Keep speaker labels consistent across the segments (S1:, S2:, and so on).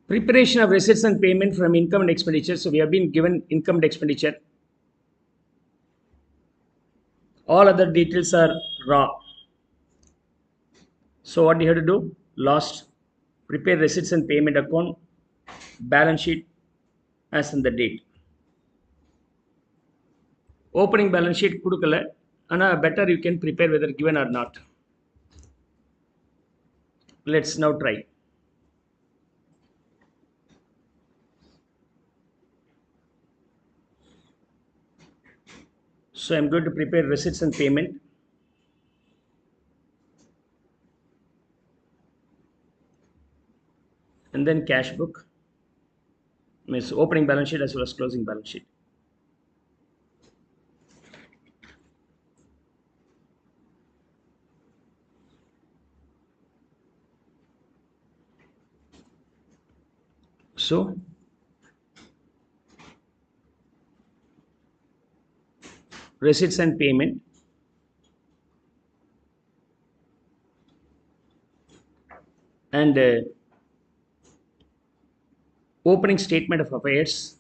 S1: Preparation of receipts and payment from income and expenditure. So we have been given income and expenditure. All other details are raw. So what you have to do? Last, prepare receipts and payment account, balance sheet as in the date. Opening balance sheet kudukala, and better you can prepare whether given or not. Let's now try. So I'm going to prepare receipts and payment. And then cash book. Means opening balance sheet as well as closing balance sheet. So receipts and payment, and opening statement of affairs,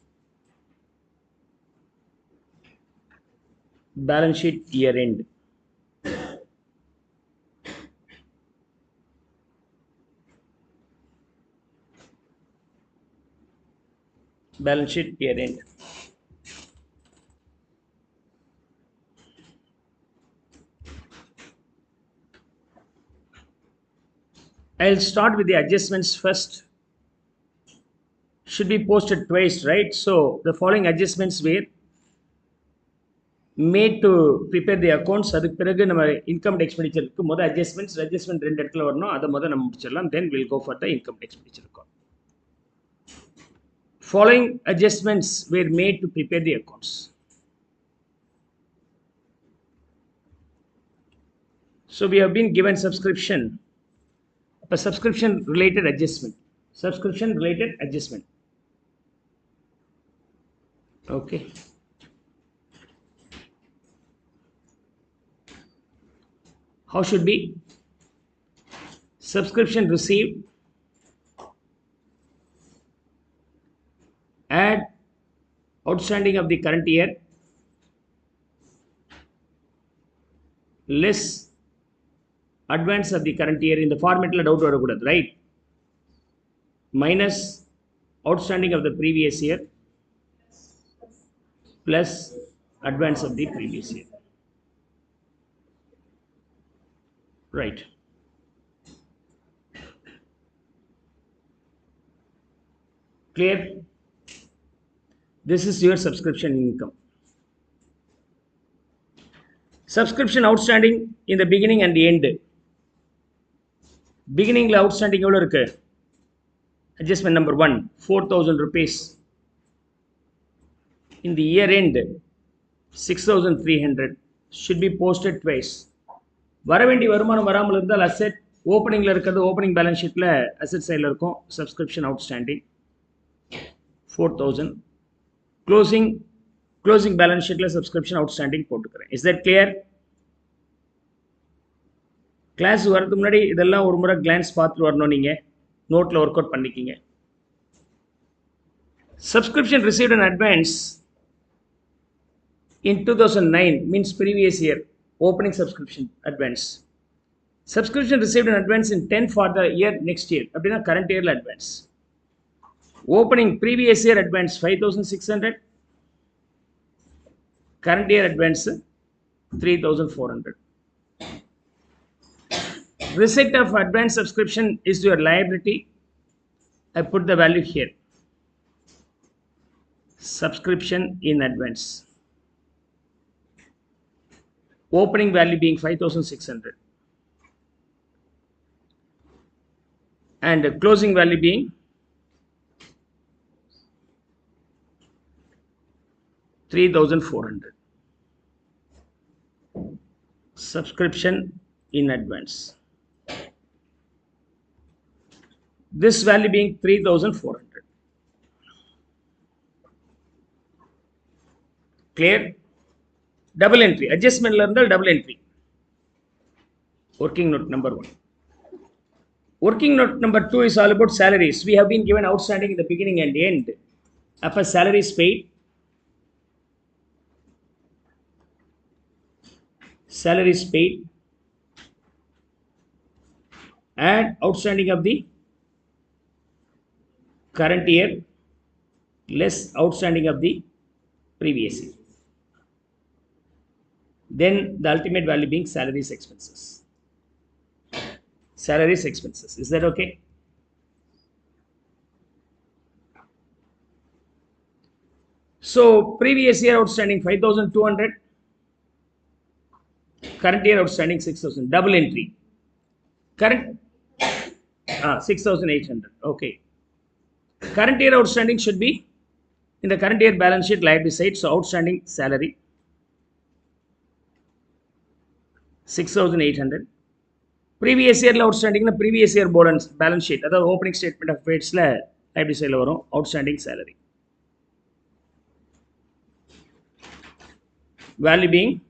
S1: balance sheet year end. Balance sheet year end. I'll start with the adjustments first. Should be posted twice, right? So the following adjustments were made to prepare the accounts. அதுக்கு பிறகு நம்ம income and expenditure adjustment ரெண்டு இடத்துல வரணும். அதை நம்ம முடிச்சிடலாம். Then we'll go for the income and expenditure account. Following adjustments were made to prepare the accounts. So we have been given subscription, a subscription related adjustment. Subscription related adjustment. Okay. How should be? Subscription received, add outstanding of the current year, less advance of the current year. In the format doubt varakudathu, right? Minus outstanding of the previous year plus advance of the previous year. Right. Clear? This is your subscription income. Subscription outstanding in the beginning and the end. Beginning outstanding எவ்வளவு இருக்கு? Adjustment number 1, 4,000 rupees. In the year end, 6,300 should be posted twice. வரவேண்டி வருமானம் வராமல் இருந்தால் asset ஓப்பனிங்ல இருக்கிறது opening balance ஷீட்ல asset சைடுல இருக்கும். Subscription outstanding 4,000. Closing balance sheetல subscription outstanding போட்டுக்கிறேன். Is that clear? Class வரதுக்கு முன்னாடி இதெல்லாம் ஒரு முறை கிளான்ஸ் பார்த்துட்டு வரணும். நீங்க நோட்ல ஒர்க் அவுட் பண்ணிக்கிங்க. Subscription received in advance in 2009 means previous year opening subscription advance. Subscription received in advance in 10 for the year next year. அப்படின்னா current yearல advance. Opening previous year advance 5,600. Current year advance 3,400. Receipt of advance subscription is your liability. I put the value here. Subscription in advance. Opening value being 5,600 and closing value being 3,400. Subscription in advance. This value being 3,400. Clear? Double entry. Adjustment double entry. Working note number 1. Working note number 2 is all about salaries. We have been given outstanding in the beginning and end. Upper salaries paid, salaries paid, and outstanding of the current year less outstanding of the previous year. Then the ultimate value being salaries expenses. Salaries expenses. Is that okay? So previous year outstanding 5,200. Current year outstanding 6,000. Double entry. Current 6,800. Okay. Current year outstanding should be in the current year balance sheet liability side. So outstanding salary 6,800. Previous year outstanding the previous year balance sheet. That is opening statement of trades liability side outstanding salary. Value being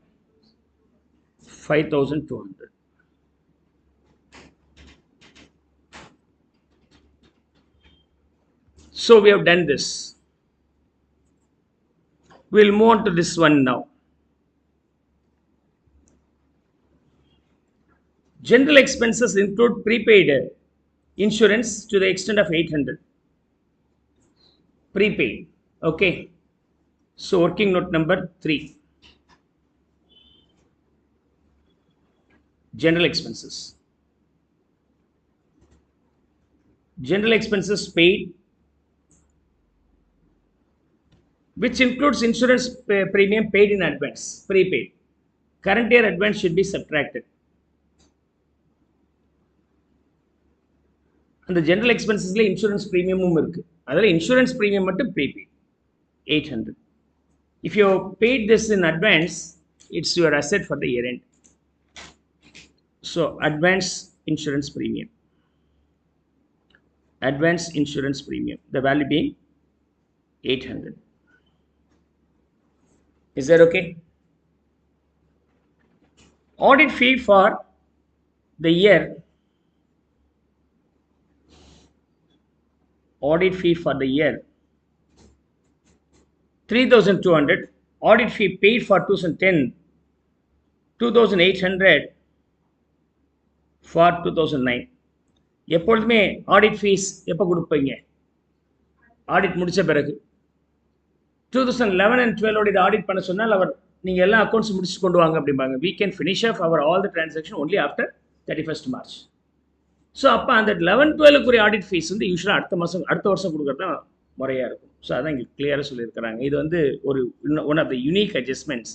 S1: 5,200. So we have done this. We'll move on to this one now. General expenses include prepaid insurance to the extent of 800. Prepaid. Okay. So working note number 3. General expenses. General expenses paid, which includes insurance premium paid in advance, prepaid. Current year advance should be subtracted. And the general expenses insurance premium irukku. Adala insurance premium mattum prepaid 800. If you paid this in advance, it's your asset for the year end. So advance insurance premium. Advance insurance premium. The value being 800. Is that okay? Audit fee for the year. Audit fee for the year 3,200. Audit fee paid for 2010 2,800 for 2009. எப்பொழுதுமே audit fees எப்போ கொடுப்பீங்க? Audit முடிச்ச பிறகு. 2011 and 12 ஓட audit பண்ண சொன்னால் அவர் நீங்கள் எல்லா அக்கௌண்ட்ஸ் முடிச்சு கொண்டு வாங்க அப்படிம்பாங்க. We can finish off our all the transaction only after 31st March. So அப்போ அந்த 11-12 ஆடிட் ஃபீஸ் வந்து யூஸ்வலாக அடுத்த வருஷம் கொடுக்குறது தான் முறையாக இருக்கும். ஸோ அதான் இங்கே கிளியராக சொல்லியிருக்கிறாங்க. இது வந்து ஒரு one of the unique adjustments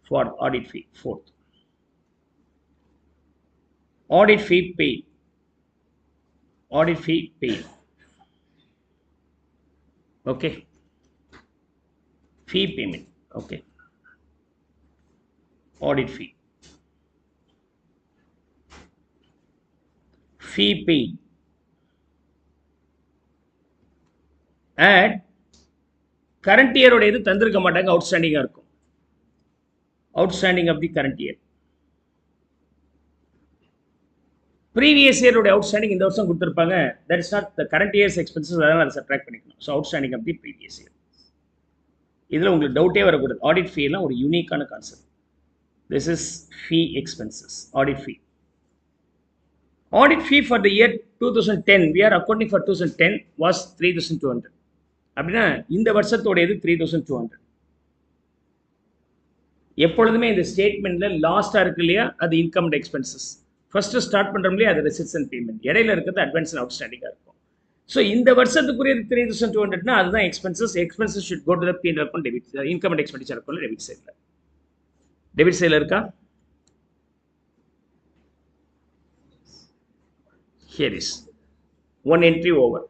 S1: for audit fee. 4th, audit fee paid. Audit fee paid. Okay. Fee payment. Okay. Audit fee. Fee paid. And current year ஓட இது தந்திருக்க மாட்டாங்க, அவுட்ஸ்டாண்டிங்காக இருக்கும். Outstanding of the current year. Previous year outstanding இந்த வருஷம் கொடுத்திருப்பாங்க. That is not the current year's expenses. அதனால அதை subtract பண்ணிக்கணும். So outstanding of the previous year. இதில் உங்களுக்கு டவுட்டே வரக்கூடாது. ஆடிட் ஃபீ எல்லாம் ஒரு யூனிக்கான concept. This is fee expenses. Audit fee. Audit fee for the year 2010. We are accounting for 2010 was 3,200. அப்படின்னா இந்த வருஷத்தோட இது 3,200. எப்பொழுதுமே இந்த ஸ்டேட்மெண்ட்ல லாஸ்டா இருக்கு இல்லையா, அது income and expenses. First start பண்றோம்லையே அது ரெசிப்ட்ஸ் அண்ட் பேமெண்ட். இடையில இருக்கிறது அட்வான்ஸ் அண்ட் அவுட்ஸ்டாண்டிங்கா இருக்கும். ஸோ இந்த வருஷத்துக்குரிய 3,200னா அதுதான் expenses. Expenses should go to the P&L account debit. Income and expenditure account debit சைடில். டெபிட் சைடில் இருக்கா? Here is one entry over.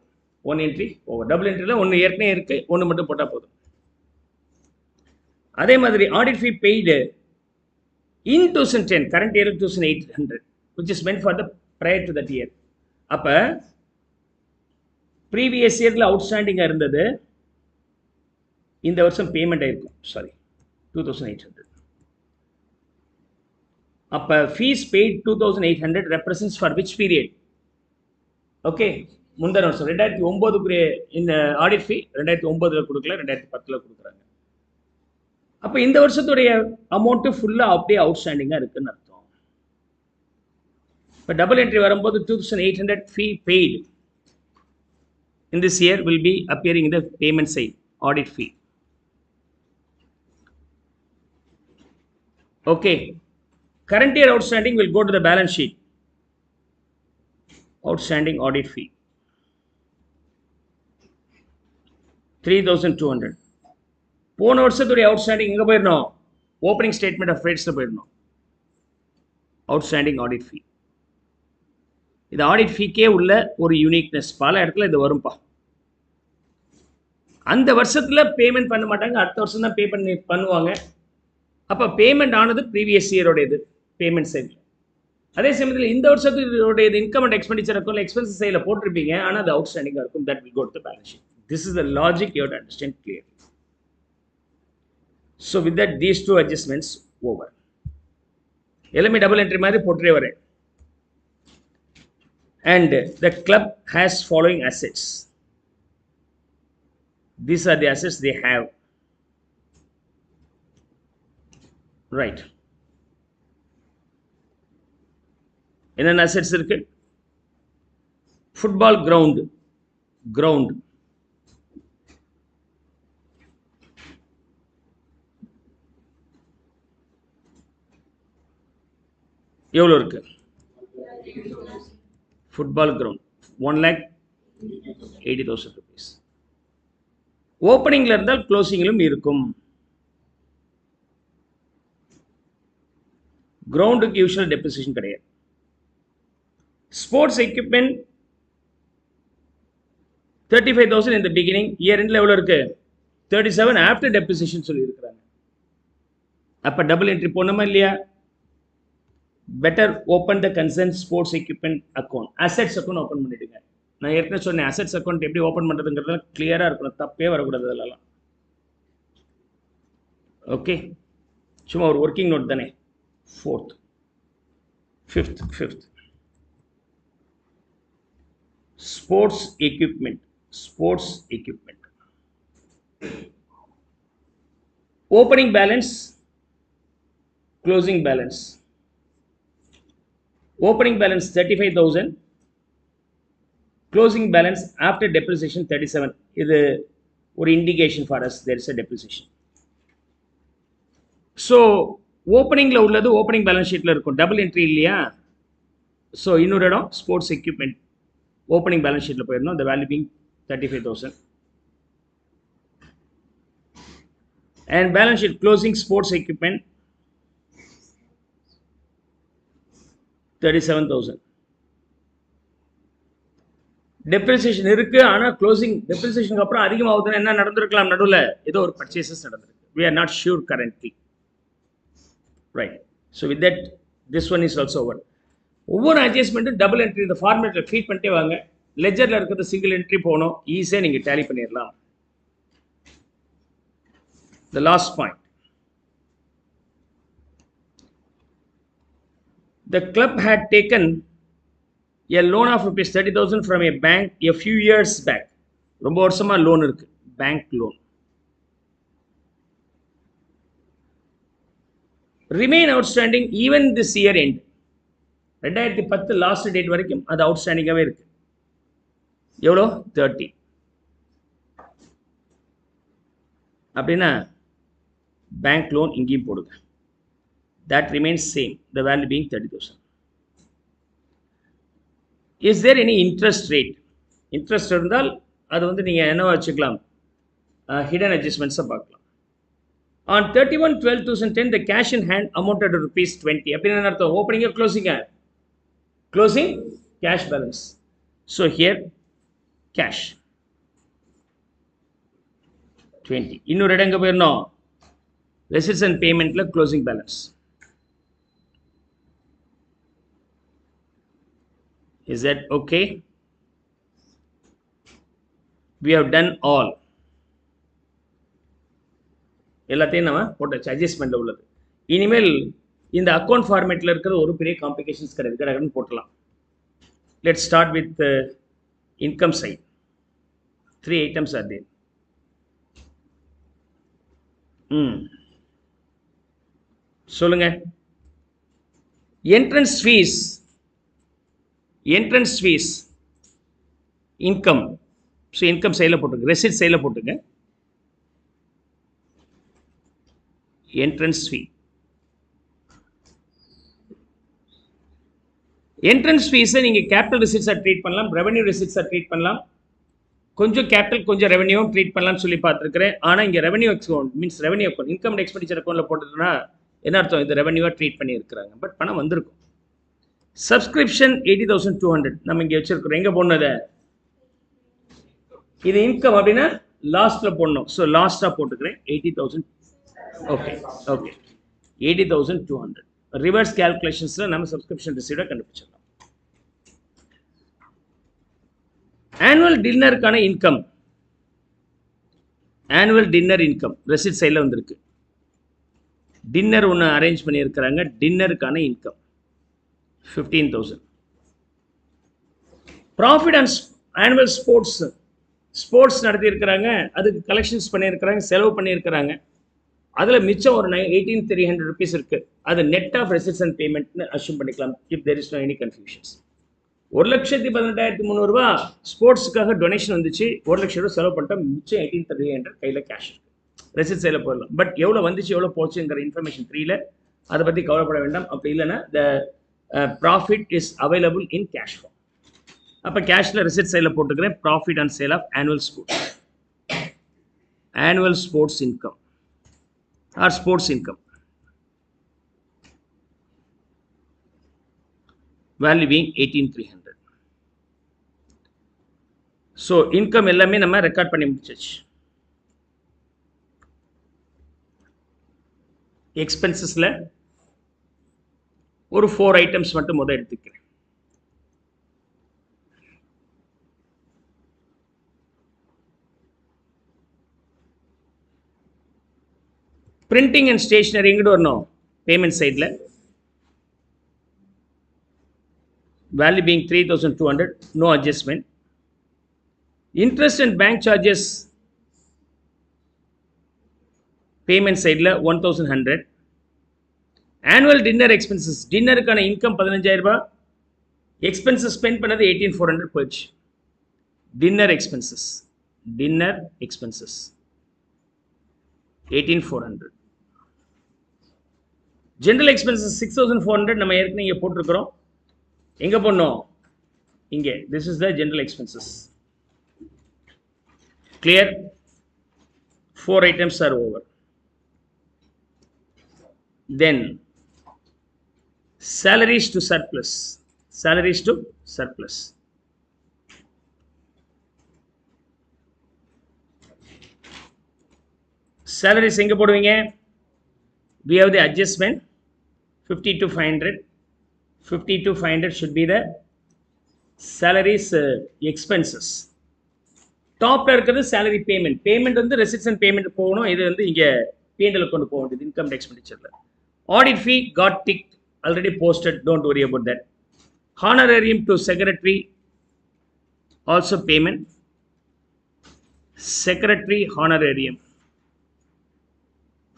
S1: One entry over. Double entry ஒன்று ஏற்கனவே இருக்கு, ஒன்று மட்டும் போட்டால் போதும். அதே மாதிரி audit fee paid in 2010, current year 2,800, which is meant for the prior to that year. அப்போ ப்ரீவியஸ் இயரில் அவுட்ஸ்டாண்டிங்காக இருந்தது, இந்த வருஷம் பேமெண்ட் ஆயிருக்கும். சாரி, 2,800. அப்போ fees paid 2,800 represents for which period? Okay, முந்தின வருஷம் 2009 இந்த ஆடிட் ஃபீ 2009 கொடுக்கல, 2010 கொடுக்குறாங்க. அப்போ இந்த வருஷத்துடைய அமௌண்ட் ஃபுல்லாக அப்படியே அவுட்ஸ்டாண்டிங்காக இருக்குன்னு அர்த்தம். இப்போ டபுள் என்ட்ரி வரும்போது 2800 fee paid in this year will be appearing in the payment side, audit fee. Okay, current year outstanding will go to the balance sheet. Outstanding audit fee 3200. போன வருஷத்துடைய அவுட்ஸ்டாண்டிங் எங்கே போயிடணும்? Opening statement of ரேட்ஸில் போயிடணும். Outstanding audit ஃபீ. இது audit ஃபீக்கே உள்ள ஒரு uniqueness. பல இடத்துல இது வரும்பா. அந்த வருஷத்தில் பேமெண்ட் பண்ண மாட்டாங்க, அடுத்த வருஷம் தான் பண்ணுவாங்க. அப்போ பேமெண்ட் ஆனது ப்ரீவியஸ் இயரோட இது பேமெண்ட் சைடில். அதே சமயத்தில் இந்த வருஷத்துடைய income and expenditure account expenses side போட்டிருப்பீங்க, ஆனால் அது அவுட்ஸ்டாண்டிங்காக இருக்கும். That will go to the balance sheet. This is the logic you have to understand clearly. So with that, these two adjustments over. எல்லாமே டபுள் என்ட்ரி மாதிரி போட்டே வரேன். And the club has following assets. These are the assets they have. Right. என்னென்ன assets இருக்கு? Football ground. எவ்வளோ இருக்கு? Football ground 1,80,000 rupees. ஓப்பனிங்கில் இருந்தால் க்ளோசிங்கிலும் இருக்கும். கிரவுண்டுக்கு யூஷுவல் டெப்ரிசியேஷன் கிடையாது. Sports equipment 35,000 in the beginning. Year எண்டில் எவ்வளோ இருக்கு? 37 ஆஃப்டர் டெப்ரிசியேஷன் சொல்லியிருக்கிறாங்க. அப்போ டபுள் என்ட்ரி போனோமா இல்லையா? Better open the concern sports equipment account, assets account open பண்ணிடுங்க. நான் ஏற்கனவே சொன்னேன், அசெட்ஸ் அக்கௌண்ட் எப்படி ஓப்பன் பண்ணுறதுங்கிறதுலாம் கிளியராக இருக்கணும், தப்பே வரக்கூடாது அதெல்லாம். ஓகே, சும்மா ஒரு ஒர்க்கிங் நோட் தானே. Fifth sports equipment. Opening balance, closing balance. Opening balance 35,000, closing balance after depreciation 37. இது ஒரு indication for us there is a depreciation. So ஓப்பனிங்கில் உள்ளது ஓப்பனிங் பேலன்ஸ் ஷீட்டில் இருக்கும், டபுள் என்ட்ரி இல்லையா? ஸோ இன்னொரு இடம் ஸ்போர்ட்ஸ் எக்யூப்மெண்ட் ஓப்பனிங் பேலன்ஸ் ஷீட்டில் போயிடணும். the value being 35,000. and balance sheet closing sports equipment 37,000. Depreciation இருக்கு, ஆனால் க்ளோசிங் டெப்ரிசியேஷனுக்கு அப்புறம் அதிகமாகுதுன்னா என்ன நடந்திருக்கலாம்? நடுவில் ஏதோ ஒரு பர்ச்சேசஸ் நடந்திருக்கு. we are not sure currently. right. so with that, this one is also over. ஒவ்வொரு அட்ஜஸ்ட்மெண்ட்டும் டபுள் என்ட்ரி இந்த ஃபார்மேட்டில் ஃபீட் பண்ணிட்டே வாங்க. லெஜரில் இருக்கிறது சிங்கிள் என்ட்ரி போகணும், ஈஸியாக நீங்கள் டேலி பண்ணிடலாம். the last point, the club had taken a loan of rupees 30,000 from a bank a few years back. ரொம்ப வருஷமா லோன் இருக்கு, bank loan. remain outstanding even this year end. 2010 last date வரைக்கும் அது அவுட்ஸ்டாண்டிங்காகவே இருக்கு. எவ்வளோ? 30. அப்படின்னா பேங்க் லோன் இங்கேயும் போடுங்க. that remains same, the value being 30,000. is there any interest rate? interest இருந்தால் அது வந்து நீங்கள் என்னவா வச்சுக்கலாம், hidden adjustments பார்க்கலாம். on 31/12/2010 the cash in hand amounted to rupees 20. அப்படின்னு என்ன அர்த்தம்? Opening closing cash balance. so here cash 20. இன்னொரு இடம் எங்கே போயிடணும்? receipts and paymentல closing balance. is that okay? we have done all. எல்லாத்தையும் நம்ம போட்டாச்சு, அட்ஜஸ்ட்மெண்ட்டில் உள்ளது. இனிமேல் இந்த அக்கௌண்ட் ஃபார்மேட்டில் இருக்கிற ஒரு பெரிய காம்ப்ளிகேஷன்ஸ் கிடையாது, போட்டலாம். Let start with income side. 3 items are there. சொல்லுங்க. entrance fees income. So income சைடில் போட்டுங்க, ரெசிட் சைடில் போட்டுங்க. என்ட்ரன்ஸ் ஃபீ, என்ட்ரன்ஸ் ஃபீஸை நீங்கள் கேபிட்டல் ரிசிட்ஸாக ட்ரீட் பண்ணலாம், ரெவன்யூ ரிசிட்ஸாக ட்ரீட் பண்ணலாம், கொஞ்சம் கேபிட்டல் கொஞ்சம் ரெவன்யூவும் ட்ரீட் பண்ணலாம்னு சொல்லி பார்த்துருக்கிறேன். ஆனால் இங்கே revenue account means revenue account, income and expenditure அக்கௌண்ட்டில் போட்டதுன்னா என்ன அர்த்தம், இது ரெவன்யூவாக ட்ரீட் பண்ணியிருக்கிறாங்க, பட் பணம் வந்திருக்கும். சப்ஸ்கிரிப்ஷன் 80,200 நம்ம இங்கே வச்சிருக்கிறோம். எங்கே போடணும், இது இன்கம் அப்படின்னா லாஸ்ட்டில் போடணும். ஸோ லாஸ்ட்டாக போட்டுக்கிறேன் 80,000. Okay okay 80,200. ரிவர்ஸ் கேல்குலேஷன்ஸில் நம்ம சப்ஸ்கிரிப்ஷன் ரிசீவ்டாக கண்டுபிடிச்சிடலாம். ஆனுவல் டின்னருக்கான income, annual dinner income receipt side வந்திருக்கு. டின்னர் ஒன்று அரேஞ்ச் பண்ணியிருக்கிறாங்க, டின்னருக்கான income 15,000. Profit and annual sports நடத்தியிருக்கிறாங்க, அதுக்கு கலெக்ஷன்ஸ் பண்ணியிருக்கிறாங்க, செலவு பண்ணியிருக்கிறாங்க. அதில் மிச்சம் ஒரு 18,300 rupees இருக்குது. அது நெட் ஆஃப் ரெசிட்ஸ் அண்ட் பேமெண்ட்னு அஷ்யூம் பண்ணிக்கலாம், if there is no any confusions. 1,18,300 ஸ்போர்ட்ஸுக்காக டொனேஷன் வந்துச்சு, 1,00,000 ரூபா செலவு பண்ணிட்டோம், மிச்சம் 18,300 கையில் கேஷ் இருக்குது. ரெசிட் சைடில் போயிடலாம். பட் எவ்வளோ வந்துச்சு எவ்வளோ போச்சுங்கிற இன்ஃபர்மேஷன் 3ல அதை பற்றி கவலைப்பட வேண்டாம். அப்படி இல்லைன்னா the profit is available in cash form. அப்போ கேஷில் ரெசிட் சைடில் போட்டுக்கிறேன். Profit and sale of annual sports income or sports income, value being 18,300. So income எல்லாமே நம்ம ரெக்கார்ட் பண்ணி முடிச்சாச்சு. எக்ஸ்பென்சஸில் ஒரு 4 ஐட்டம்ஸ் மட்டும் முதல் எடுத்துக்கிறேன். பிரிண்டிங் அண்ட் ஸ்டேஷனரி எங்கிட்ட வரணும், பேமெண்ட் சைடில் value being 3,200, no adjustment. Interest and bank charges payment சைடில் 1,100. ஆனுவல் டின்னர் எக்ஸ்பென்சஸ், டின்னருக்கான இன்கம் 15,000 ரூபாய், எக்ஸ்பென்சஸ் ஸ்பெண்ட் பண்ணது 18,400 போயிடுச்சு. Dinner expenses 18,400. ஜென்ரல் எக்ஸ்பென்சஸ் 6,400 நம்ம ஏற்கனவே இங்கே போட்டிருக்கிறோம். எங்கே போடணும், இங்கே. This is the general expenses. Clear? 4 items are over. Then salaries to surplus. Salaries எங்கே போடுவீங்க? We have the adjustment 52,500. 52,500 should be the salaries expenses. டாப்ல இருக்கிறது salary payment வந்து receipts and payment போகணும். இது வந்து இங்க P&L கொண்டு போக வேண்டியது income expenditure. Audit fee got ticked, already posted, don't worry about that. Honorarium to secretary also payment. Secretary honorarium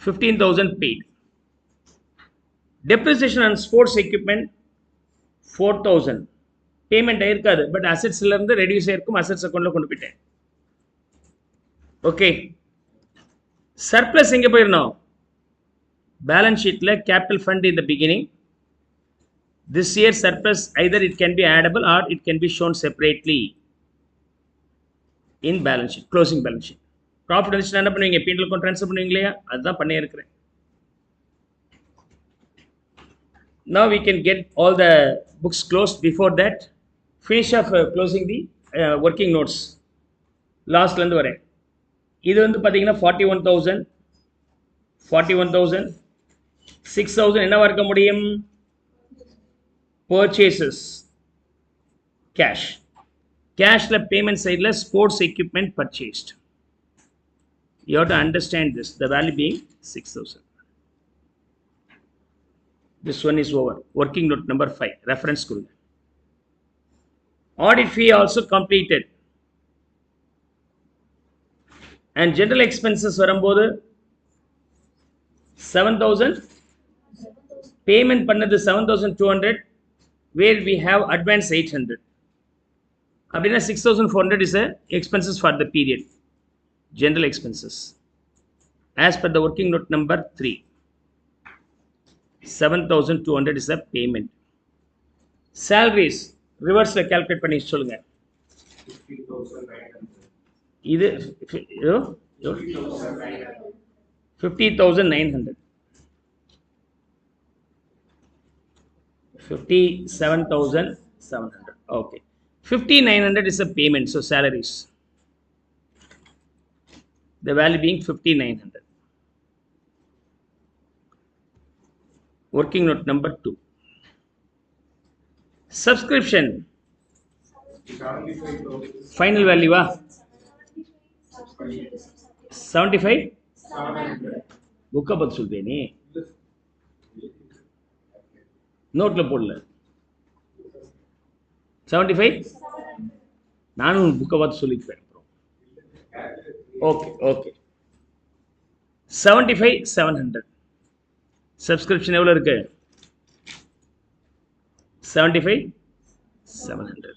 S1: 15,000 paid. Depreciation on sports equipment 4,000 payment ஆயிருக்காது, but அசெட்ஸ்ல இருந்து reduce ஆயிருக்கும், assets அக்கௌண்ட்ல கொண்டு போயிட்டேன். ஓகே, சர்ப்ளஸ் எங்க போயிடணும்? பேலன்ஸ் ஷீட்ல capital fund in the beginning. This year surplus either it can be addable or it can be shown separately in balance sheet, closing balance sheet. Profit வந்துச்சுன்னா என்ன பண்ணுவீங்க? P&L அக்கௌண்ட் ட்ரான்ஸ்ஃபர் பண்ணுவீங்க இல்லையா? அதுதான் பண்ணி இருக்கிறேன். Now we can get all the books closed. Before that, finish off closing the working notes. லாஸ்ட்ல இருந்து வரேன். இது வந்து பார்த்தீங்கன்னா 41,000, 6,000 என்னவா இருக்க முடியும்? Purchases, cashல பேமெண்ட் சைடில் sports equipment purchased. You have to understand this, the value being 6,000. This one is over. Working note number 5, reference கொடுங்க. Audit fee also completed. and general expenses வரும்போது 7000 payment பண்ணது 7200 where we have advance 800 அப்படின்னா 6400 is a expenses for the period, general expenses as per the working note number 3. 7200 is a payment. Salaries reverse calculate பண்ணி சொல்லுங்க. இது 50,900. 57,700. Okay. 5,900 is a payment, so salaries. The value being 5,900. Working note number 2. Subscription. Final value, 75? Book up சொல்வேனே நோட்ல போடல 75 நானும் புக்கை பார்த்து சொல்லிக்கிறேன். Okay 75,700. Subscription எவ்வளோ இருக்கு? 75,700.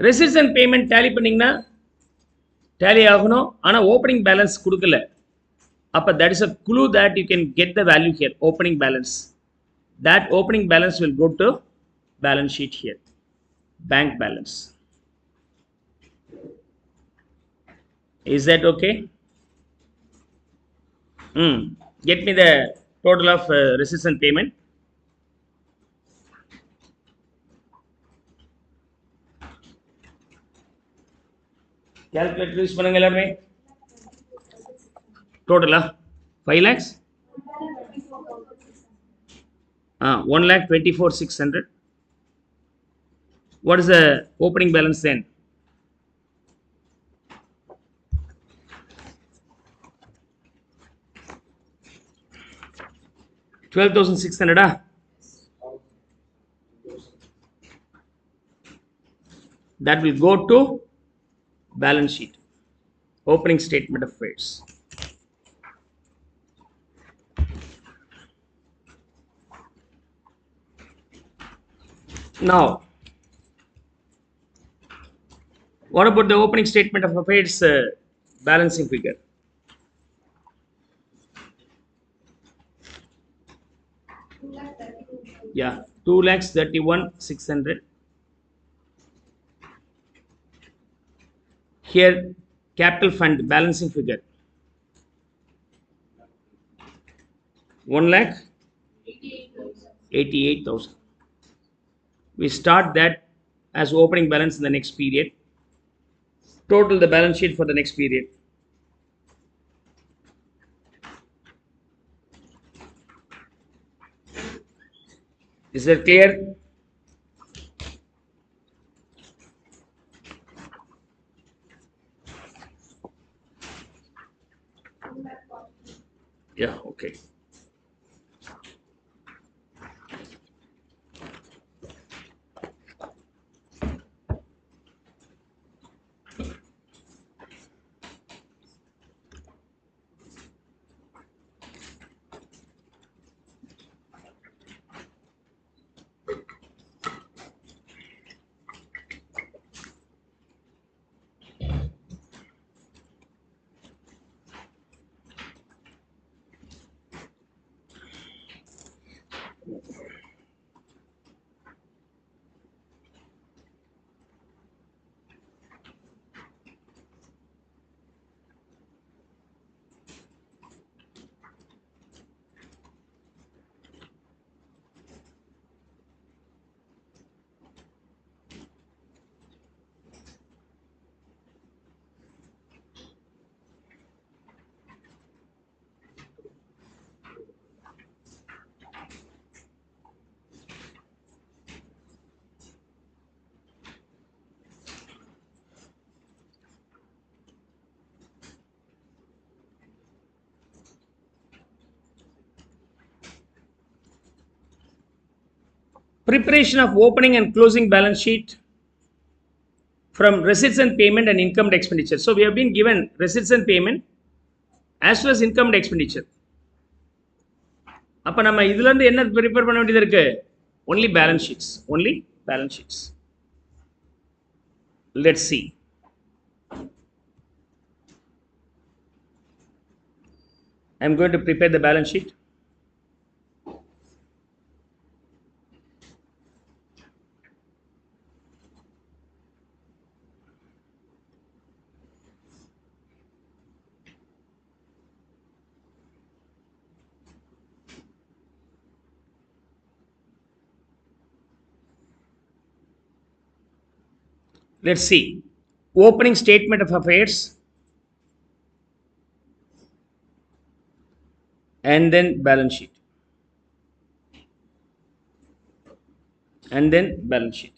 S1: ரெசிட்ஸ் அண்ட் பேமெண்ட் டேலி பண்ணிங்கன்னா டேலி ஆகணும். ஆனால் ஓப்பனிங் பேலன்ஸ் கொடுக்கல. அப்போ that is a clue that you can get the value here, opening balance. That opening balance will go to balance sheet here, bank balance. Is that okay? Get me the total of receipts and payment. Calculator use பண்ணுங்க எல்லாரும். Total 5 lakhs. 1,24,600. What is the opening balance then? 12,600. That will go to balance sheet, opening statement of affairs. Now, what about the opening statement of affairs balancing figure? Yeah, 2,31,600. Here, capital fund balancing figure 1,88,000. We start that as opening balance in the next period. Total the balance sheet for the next period. Is that clear? Yeah, okay. Preparation of opening and closing balance sheet. from receipts and payment and income and expenditure. So we have been given receipts and payment as well as income and expenditure. அப்ப நம்ம இதுல இருந்து என்ன prepare பண்ண வேண்டியது இருக்கு? Only balance sheets. Only balance sheets. Let's see. I'm going to prepare the balance sheet. Let's see. Opening statement of affairs and then balance sheet. And then balance sheet.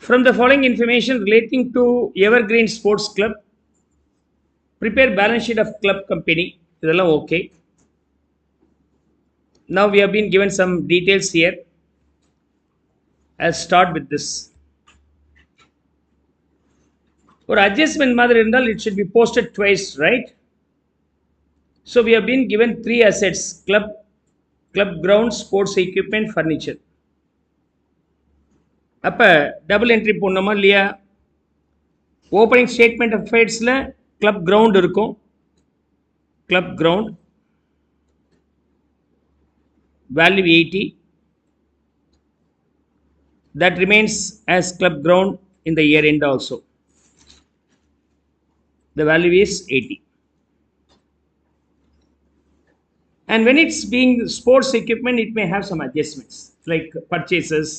S1: From the following information relating to Evergreen Sports Club, prepare balance sheet of club company. இதெல்லாம் okay. Now we have been given some details here. I'll start with this. ஒரு adjustment மாதிரி இருந்தால் it should be posted twice, right? So we have been given 3 assets: club ground, sports equipment, furniture. அப்ப double entry போடணுமா இல்லையா? Opening statement of ஃபேட்ஸில் club ground இருக்கும். Club ground value 80. That remains as club ground in the year end also. The value is 80. And when it's being sports equipment, it may have some adjustments like purchases,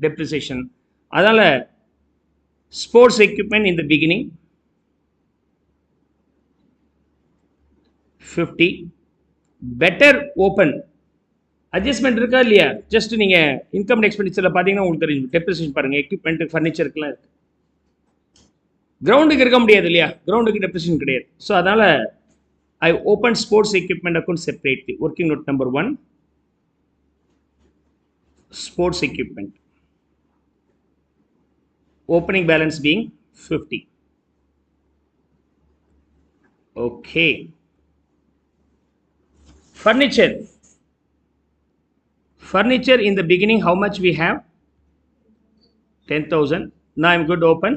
S1: depreciation. அதனால sports equipment in the beginning 50. Better open. Adjustment இருக்கா இல்லையா? Just நீங்க income எக்ஸ்பெண்டிச்சர்ல பாத்தீங்கன்னா உங்களுக்கு தெரியும். Depreciation பாருங்க, equipment, ஃபர்னிச்சருக்குலாம் இருக்கு. கிரவுண்டுக்கு இருக்க முடியாது இல்லையா? கிரவுண்டுக்கு டெப்ரிசியேஷன் கிடையாது. ஸோ அதனால I opened sports equipment account separately. Working note number 1, sports equipment. Opening balance being 50. Okay. Furniture. Furniture in the beginning, how much we have? 10,000. Now I'm going to open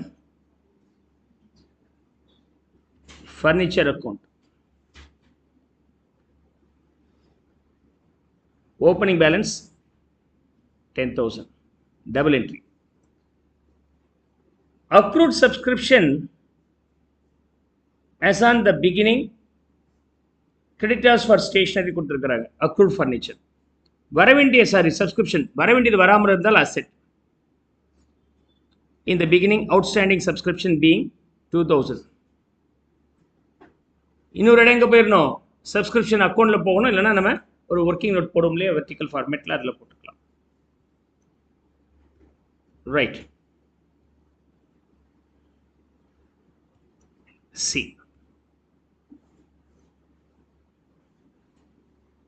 S1: furniture account. Opening balance 10,000. Double entry. Accrued subscription as on the beginning, creditors for stationery கொடுத்திருக்கிறாங்க. Accrued furniture. வரவேண்டிய subscription வரவேண்டியது வராமல் இருந்தால் asset. In the beginning, outstanding subscription being 2,000. இன்னொரு இடம் எங்கே போயிடணும்? Subscription அக்கௌண்ட்டில் போகணும். இல்லைனா நம்ம ஒரு ஒர்க்கிங் நோட் போடும் இல்லையா, வெர்டிக்கல் ஃபார்மேட்டில் அதில் போட்டுக்கலாம். Right. C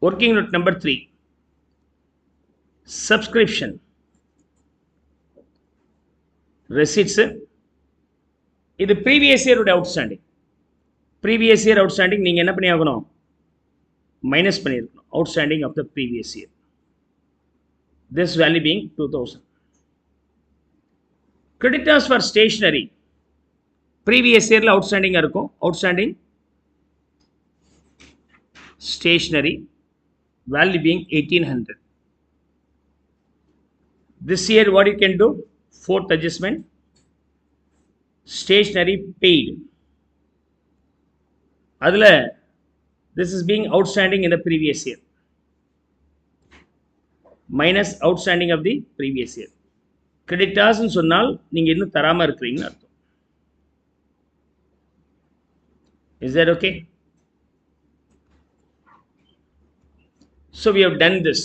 S1: working note number 3, subscription receipts. இது ப்ரீவியஸ் இயரோட அவுட்ஸ்டாண்டிங். ப்ரீவியஸ் இயர் அவுட்ஸ்டாண்டிங் நீங்கள் என்ன பண்ணி ஆகணும்? மைனஸ் பண்ணியிருக்கணும். Outstanding of the previous year. This value being 2,000. Creditors for stationery previous இயரில் அவுட்ஸ்டாண்டிங்காக இருக்கும். Outstanding stationery value being 1,800. This year what you can do? 4th adjustment, stationery paid. Adula this is being outstanding in the previous year minus outstanding of the previous year. Creditors னு சொன்னால் நீங்க இன்னும் தராம இருக்கீங்கன்னு அர்த்தம். Is that okay? So we have done this.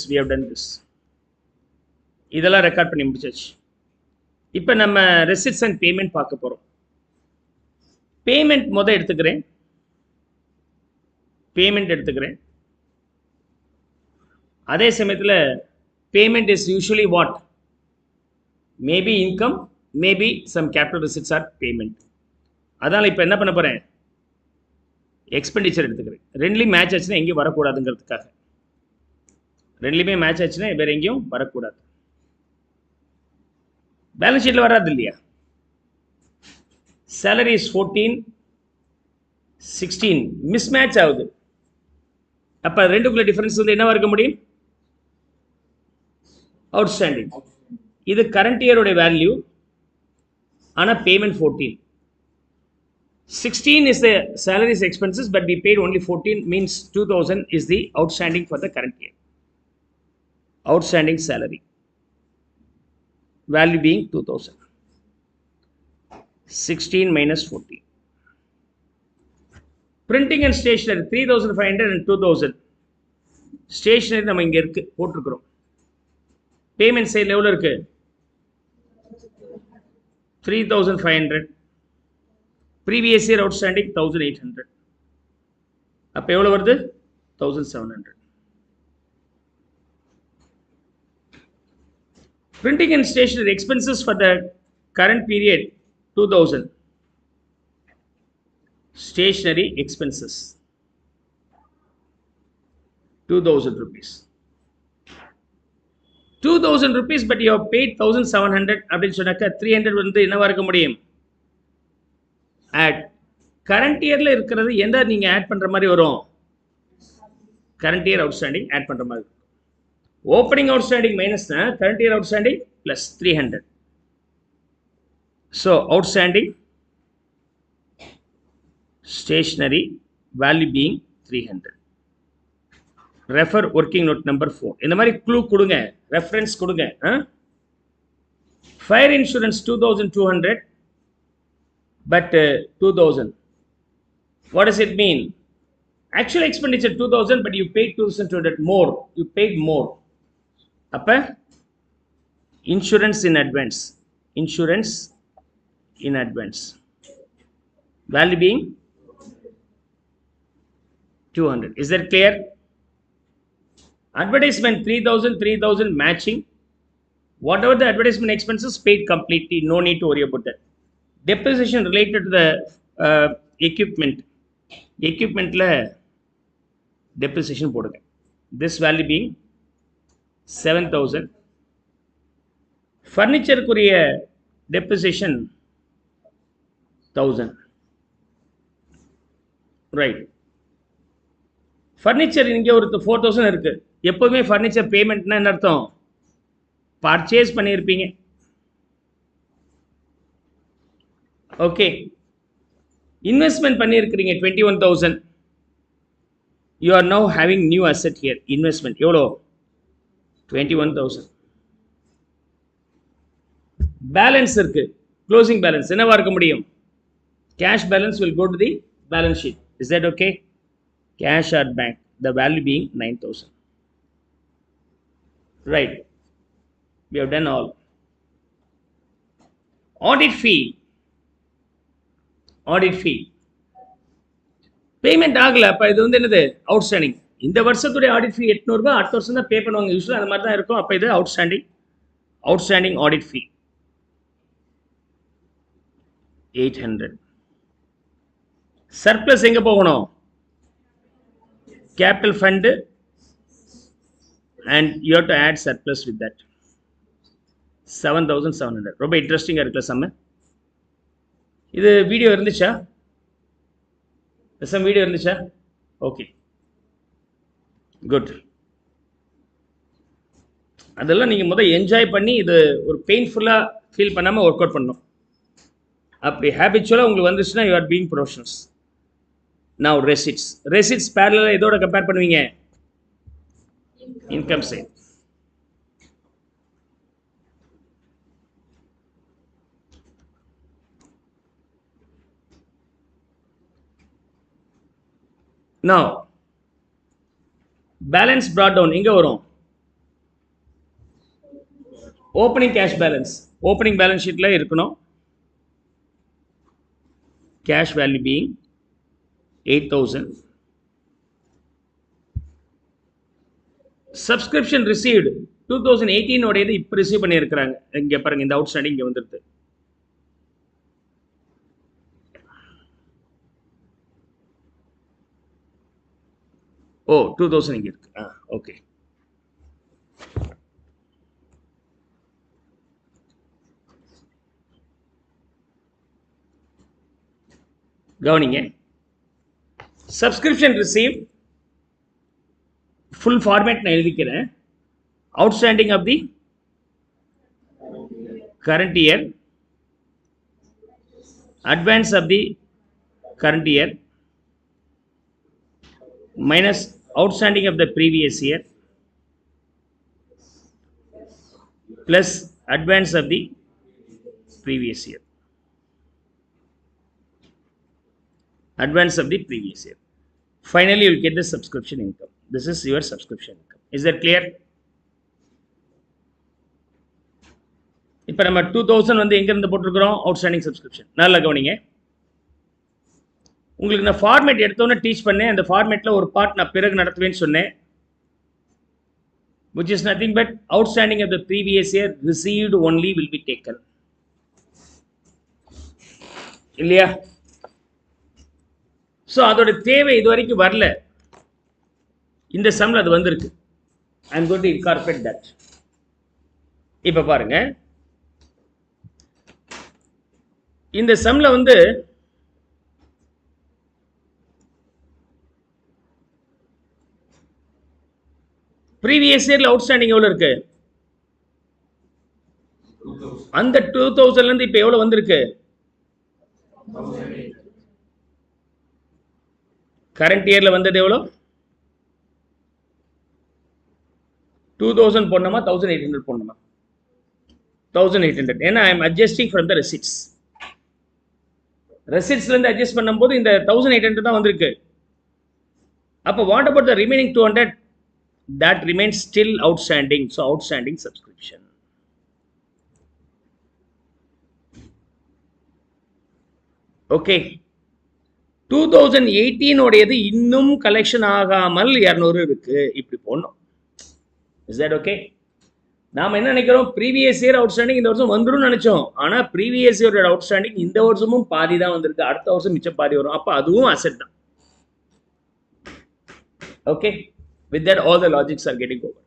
S1: இதெல்லாம் record பண்ணி முடிச்சாச்சு. இப்போ நம்ம ரெசிட்ஸ் அண்ட் பேமெண்ட் பார்க்க போகிறோம். பேமெண்ட் எடுத்துக்கிறேன். அதே சமயத்தில் payment is usually what? Maybe income, maybe some capital receipts or payment. அதனால இப்போ என்ன பண்ண போகிறேன், எக்ஸ்பெண்டிச்சர் எடுத்துக்கிறேன். ரெண்டுலேயும் மேட்ச் ஆச்சுன்னா எங்கேயும் வரக்கூடாதுங்கிறதுக்காக. ரெண்டுலேயுமே மேட்ச் ஆச்சுன்னா வேறு எங்கேயும் வரக்கூடாது. பேலன்ஸ் ஷீட்டில் வராது இல்லையா? சேலரி இஸ் 14, 16 மிஸ் மேட்ச் ஆகுது. அப்போ ரெண்டுக்குள்ள டிஃபரன்ஸ் வந்து என்னவா இருக்க முடியும்? அவுட்ஸ்டாண்டிங். இது கரண்ட் இயருடைய வேல்யூ, ஆனால் payment 14. 16 is the salaries expenses, but we paid only 14, means 2000 is the outstanding for the current year. Outstanding salary value being 2000. 16 minus 14. Printing and stationery 3500 and 2000. Stationery நம்ம இங்க இருக்கு போட்டுக்கிறோம். பேமெண்ட் சைடுல எவ்வளவு இருக்கு? 3500. previous year outstanding 1800. அப்ப எவ்வளவு வருது? 1700. Printing and stationery expenses for the current period 2000. Stationery expenses 2000 rupees. 2000 rupees, but you have paid 1700. அப்படின்னு சொன்னாக்க 300 வந்து என்னவா இருக்க முடியும்? ஆட். கரண்ட் இயர்ல இருக்கிறது எந்த நீங்க ஆட் பண்ற மாதிரி வரும்? கரண்ட் இயர் அவுட்ஸ்டாண்டிங் ஆட் பண்ற மாதிரி. ஓப்பனிங் அவுட்ஸ்டாண்டிங் மைனஸ்னா current year outstanding plus 300. So outstanding stationery value being 300. Refer working note number 4. இந்த மாதிரி க்ளூ கொடுங்க, ரெஃபரன்ஸ் கொடுங்க. Fire insurance 2200, but 2000. What does it mean? Actual expenditure 2000, but you paid 2200 more. You paid more. Appa insurance in advance. Insurance in advance. Value being 200. Is that clear? Advertisement 3000 matching. Whatever the advertisement expenses paid completely. No need to worry about that. Depreciation related to the equipment. Equipmentல depreciation போடுங்க. This value being 7000. Furniture குரிய depreciation 1000. Right. Furniture இங்க ஒரு 4000 இருக்கு. எப்பவுமே furniture paymentனா என்ன அர்த்தம்? Purchase பண்ணியிருப்பீங்க. Okay, investment பண்ணியிருக்கிறீங்க 21,000. You are now having new asset here. Investment எவ்வளோ? 21,000. பேலன்ஸ் இருக்கு, க்ளோசிங் பேலன்ஸ் என்னவா இருக்க முடியும்? Cash balance will go to the balance sheet. Is that okay? Cash at bank, the value being 9,000. Right, we have done all. Audit fee. Audit fee payment ஆகல. அப்ப இது வந்து என்னது? அவுட்ஸ்டாண்டிங். இந்த வருஷத்துடைய ஆடிட் ஃபீ 800 ரூபாய். அடுத்த வருஷம் தான் பே பண்ணுவாங்க யூஸ்வலா, அந்த மாதிரி தான் இருக்கும். அப்ப இது அவுட்ஸ்டாண்டிங். அவுட்ஸ்டாண்டிங் ஆடிட் ஃபீ 800. சர்ப்ளஸ் எங்க போகணும்? Capital fund, and you have to add surplus with that. 7,700. ரொம்ப இன்ட்ரெஸ்டிங்கா இருக்குல்ல சம்ம. இது வீடியோ இருந்துச்சா? சம் வீடியோ இருந்துச்சா? Okay, good. அதெல்லாம் நீங்கள் முதல் என்ஜாய் பண்ணி இது ஒரு பெயின்ஃபுல்லாக ஃபீல் பண்ணாமல் ஒர்க் அவுட் பண்ணணும். அப்படி ஹேபிச்சுவலாக உங்களுக்கு வந்துச்சுன்னா you are being professionals. Now receipts. Receipts பேரலாக இதோட கம்பேர் பண்ணுவீங்க? Income side. Now, balance brought down எங்க வரும்? Opening cash balance. Opening balance ஷீட்ல இருக்கணும். Cash value being 8,000. Subscription received 2018 உடையது இப்போ ரிசீவ் பண்ணியிருக்கிறாங்க. இங்கே பாருங்க, இந்த அவுட்ஸ்டாண்டிங் இங்கே வந்துடுது. ஓ 2000 இங்கே இருக்கு. ஓகே. கவனிங்க, சப்ஸ்கிரிப்ஷன் ரிசீவ் ஃபுல் ஃபார்மேட் நான் எழுதிக்கிறேன். Outstanding of the current year, advance of the current year minus outstanding of the previous year plus advance of the previous year. Advance of the previous year. Finally, you will get the subscription income. This is your subscription income. Is that clear? இப்போ நம்ம 2000 வந்து எங்கேருந்து போட்டிருக்கிறோம்? Outstanding subscription. நல்லா கவனிங்க, உங்களுக்கு நான் format எடுத்தோன்னே டீச் பண்ணேன். அந்த ஃபார்மேட்டில் ஒரு பார்ட் நான் பிறகு நடத்துவேன்னு சொன்னேன். which is nothing but outstanding of the previous year received only will be taken. இல்லையா? ஸோ அதோட தேவை இது வரைக்கும் வரல. இந்த சம்மில் அது வந்திருக்கு. I am going to incorporate that. இப்போ பாருங்க, இந்த சம்ல வந்து ப்ரீவியஸ் இயர்ல அவுட்ஸ்டாண்டிங் எவ்வளவு இருக்கு? அந்த 2000ல இருந்து இப்ப எவ்வளவு வந்திருக்கு? கரண்ட் இயர்ல வந்தது எவ்வளவு? 2000 போடணுமா 1800 போடணுமா? 1800. ஏன்னா I am adjusting from the receipts. ரெசிட்ஸ்ல இருந்து அட்ஜஸ்ட் பண்ணும்போது இந்த 1800 தான் வந்திருக்கு. அப்போ what about the remaining 200? that remains still outstanding. So outstanding subscription. Okay, 2018 உடையது இன்னும் கலெக்ஷன் ஆகாமல் 200 இருக்கு. இப்படி போடணும். Is that okay? நாம என்ன நினைக்கிறோம்? ப்ரீவியஸ் இயர் அவுட்ஸ்டாண்டிங் இந்த வருஷம் வந்துடும் நினைச்சோம். ஆனா ப்ரீவியஸ் இயரோட அவுட்ஸ்டாண்டிங் இந்த வருஷமும் பாதி தான் வந்திருக்கு. அடுத்த வருஷம் மிச்சம் பாதி வரும். அப்ப அதுவும் அசெட் தான். Okay, with that all the logics are getting over,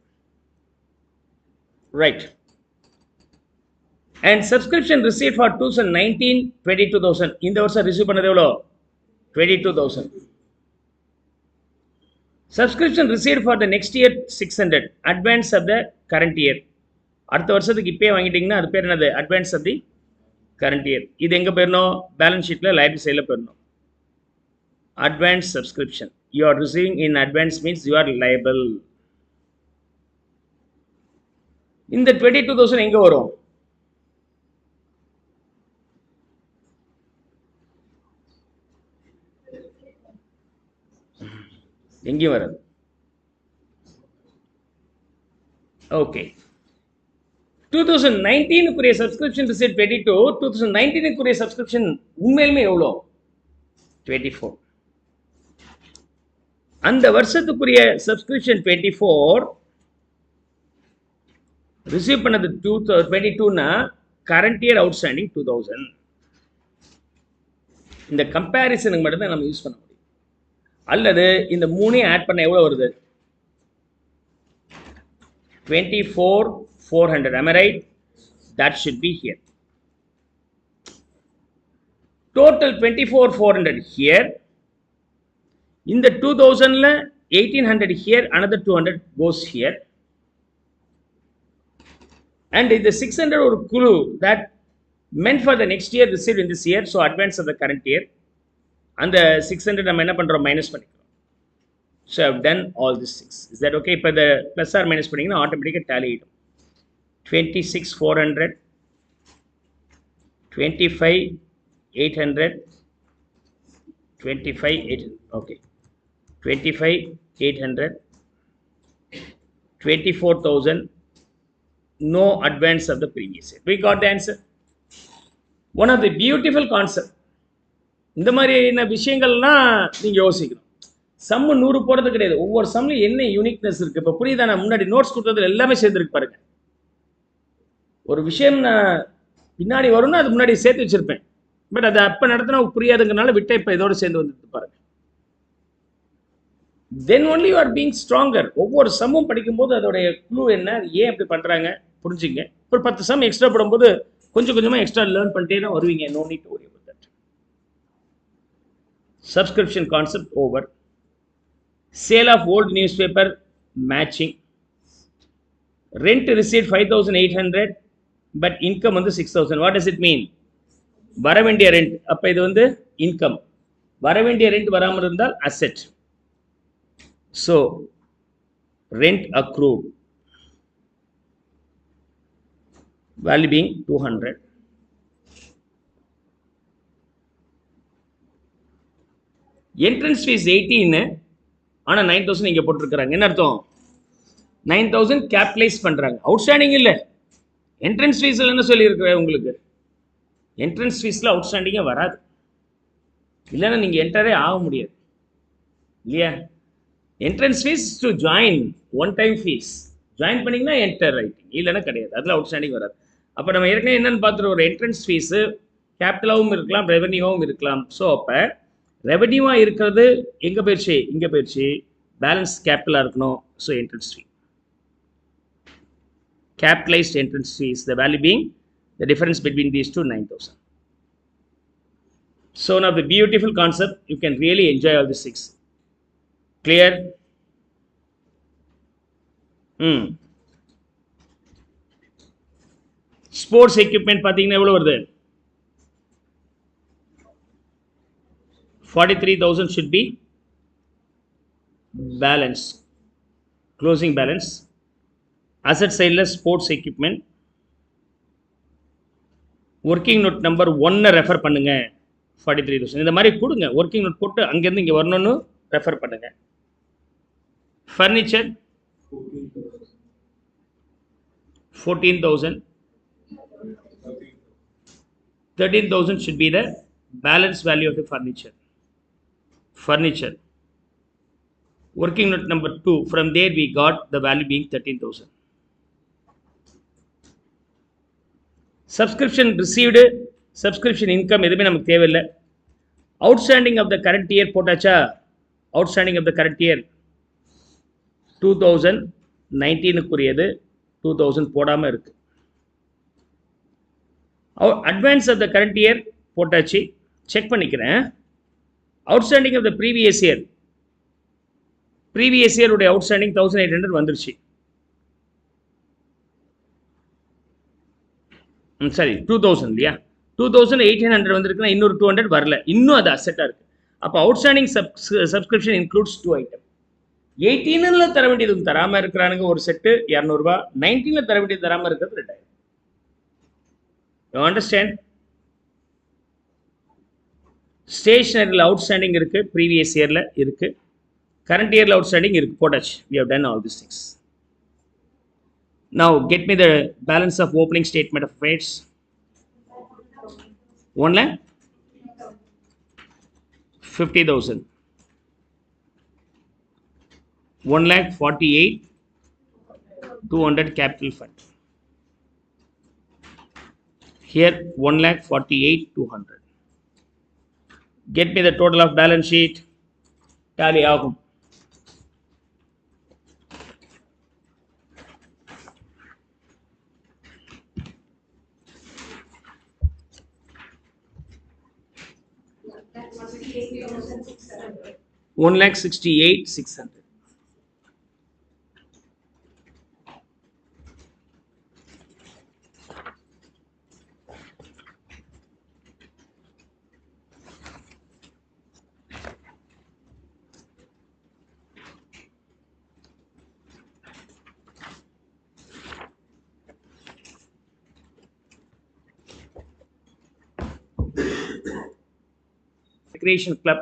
S1: right? And subscription received for 2019 22000. இந்த வருஷம் ரிசீவ் பண்ணது எவ்வளோ? 22000. subscription received for the next year 600. advance of the current year. அடுத்த வருஷத்துக்கு இப்பயே வாங்கிட்டீங்கன்னா அது பேர் என்னது? advance of the current year. இது எங்க போயிடணும்? பேலன்ஸ் ஷீட்ல லைபிலிட்டி சைடுல போயிடணும். advance subscription you are receiving in advance means you are liable. இந்த 22000 எங்க வரும்? எங்கேயும் வராது. ஓகே, 2019 குரிய சப்ஸ்கிரிப்ஷன் ரிசீவ் 22. 2019 குரிய சப்ஸ்கிரிப்ஷன் உண்மையிலுமே எவ்வளோ? 24. அந்த வருஷத்துக்குரிய சப்ஸ்கிரிப்ஷன் 24 ரிசீவ் பண்ணது 22னா கரண்ட் இயர் அவுட்ஸ்டாண்டிங் 2000. இந்த கம்பேரிசனுக்கு மட்டும் தான் நம்ம யூஸ் பண்ண முடியும். அல்லது இந்த மூணையும் ஆட் பண்ண எவ்வளவு வருது? 24,400. am I right? that should be here. total 24,400 here. in the 2000 1800 here, another 200 goes here, and the 600 or clue that meant for the next year received in this year, so advance of the current year, and the 600 நம்ம என்ன பண்றோம்? Minus பண்ணிக்கிறோம். so I have done all these things. is that okay? இப்போ the plus or minus பண்ணீங்கன்னா ஆட்டோமேட்டிக்காக tally ஆயிடும். 26,400, 25,800, 25,800. okay, 25,800, 24,000. no advance of the previous year. we got the answer. one of the beautiful concept. இந்த மாதிரியான விஷயங்கள்லாம் நீங்க யோசிக்கணும். Some 100 போறது கிடையாது. ஒவ்வொரு சம்ல என்ன யூனிக்னஸ் இருக்கு. இப்ப புரியுதா? நான் முன்னாடி நோட்ஸ் கொடுத்ததுல எல்லாமே சேர்ந்துருக்கு பாருங்க. ஒரு விஷயம் நான் பின்னாடி வரும்னா அது முன்னாடி சேர்த்து வச்சிருப்பேன். பட் அது அப்ப நடத்தினா புரியாதுங்கிறனால விட்ட இப்ப இதோட சேர்ந்து வந்துட்டு பாருங்க. Then only you are being stronger. ஒவ்வொரு சம்மும் படிக்கும்போது அதோடைய க்ளூ என்ன, ஏன் அப்படி பண்றாங்க புரிஞ்சுங்க. ஒரு 10 சம் எக்ஸ்ட்ரா போடும்போது கொஞ்சம் கொஞ்சமா எக்ஸ்ட்ரா லேர்ன் பண்ணிட்டே தான் வருவீங்க. No need to worry about that. Subscription concept over. Sale of old newspaper matching. Rent received 5,800 but income வந்து 6,000. What does it mean? வர வேண்டிய ரெண்ட், அப்ப இது வந்து இன்கம். வர வேண்டிய ரெண்ட் வராமல் இருந்தால் asset. So rent accrued, value being 200. Entrance fees 18 ஆனா 9,000 இங்க போட்டிருக்காங்க. என்ன அர்த்தம்? 9,000 கேபிட்டலைஸ் பண்றாங்க. அவுட்ஸ்டாண்டிங் இல்ல. என்ட்ரன்ஸ் ஃபீஸ்ல என்ன சொல்லி இருக்கிறேன் உங்களுக்கு? என்ட்ரன்ஸ் ஃபீஸ்ல அவுட்ஸ்டாண்டிங்கே வராது. இல்லைன்னா நீங்க என்டரே ஆக முடியாது இல்லையா? Entrance fees to join, one time fees. Join பண்ணிங்கன்னா என்டர் ரைட்டிங், இல்லைன்னா கிடையாது. அதில் அவுட்ஸ்டாண்டிங் வராது. அப்போ நம்ம ஏற்கனவே என்னென்னு பார்த்துருவோம், ஒரு என்ட்ரன்ஸ் ஃபீஸு கேபிட்டலாகவும் இருக்கலாம், ரெவன்யூவாகவும் இருக்கலாம். ஸோ அப்போ ரெவன்யூவாக இருக்கிறது எங்கே போயிடுச்சு? இங்கே போயிடுச்சு. பேலன்ஸ் கேபிட்டலாக இருக்கணும். So entrance fee, capitalized entrance fees, the value being the difference between these two, 9,000. So now the beautiful concept, you can really enjoy all the 6. Clear? Sports equipment பார்த்தீங்கன்னா எவ்வளவு வருது? 43,000 should be balance, closing balance. Asset side sports equipment. Working note number 1 refer பண்ணுங்க. 43,000 இந்த மாதிரி கொடுங்க. Working note போட்டு அங்கேருந்து இங்கே வரணும்னு ரெஃபர் பண்ணுங்க. Furniture 14,000. 13,000 should be the balance value of the furniture. Furniture. Working note number 2. From there we got the value being 13,000. Subscription received, subscription income எதுவுமே நமக்கு தேவையில்லை. Outstanding of the current year போட்டாச்சா? Outstanding of the current year 2019க்குரியது 2000 போடாமல் இருக்கு. Advance of the current year போட்டாச்சு, check பண்ணிக்கிறேன். Outstanding of the previous year, previous year உடைய அவுட்ஸ்டாண்டிங் 1,800 வந்துருச்சு. சரி 2000 இல்லையா? 2,800 வந்திருக்குன்னா இன்னொரு 200 வரல, இன்னும் அது அசெட்டாக இருக்கு. அப்போ அவுட்ஸ்டாண்டிங் சப்ஸ்கிரிப்ஷன் இன்க்ளூட்ஸ் 2 ஐட்டம். 18ல தர வேண்டியது தராமல் இருக்கிறானுங்க ஒரு செட்டு 200 ரூபாய், 19ல தர வேண்டியது தராமல் இருக்கிறது 2000. You understand? ஸ்டேஷனரியில் அவுட்ஸ்டாண்டிங் இருக்கு, ப்ரீவியஸ் இயர்ல இருக்கு, கரண்ட் இயர்ல அவுட்ஸ்டாண்டிங் இருக்கு, போட்டாச்சு. We have done all these things. Now get me the balance of opening statement of affairs. 1,50,000. 1,48,200 capital fund. Here 1,48,200. Get me the total of balance sheet. Tally ஆகும். $1,68,600. Recreation club.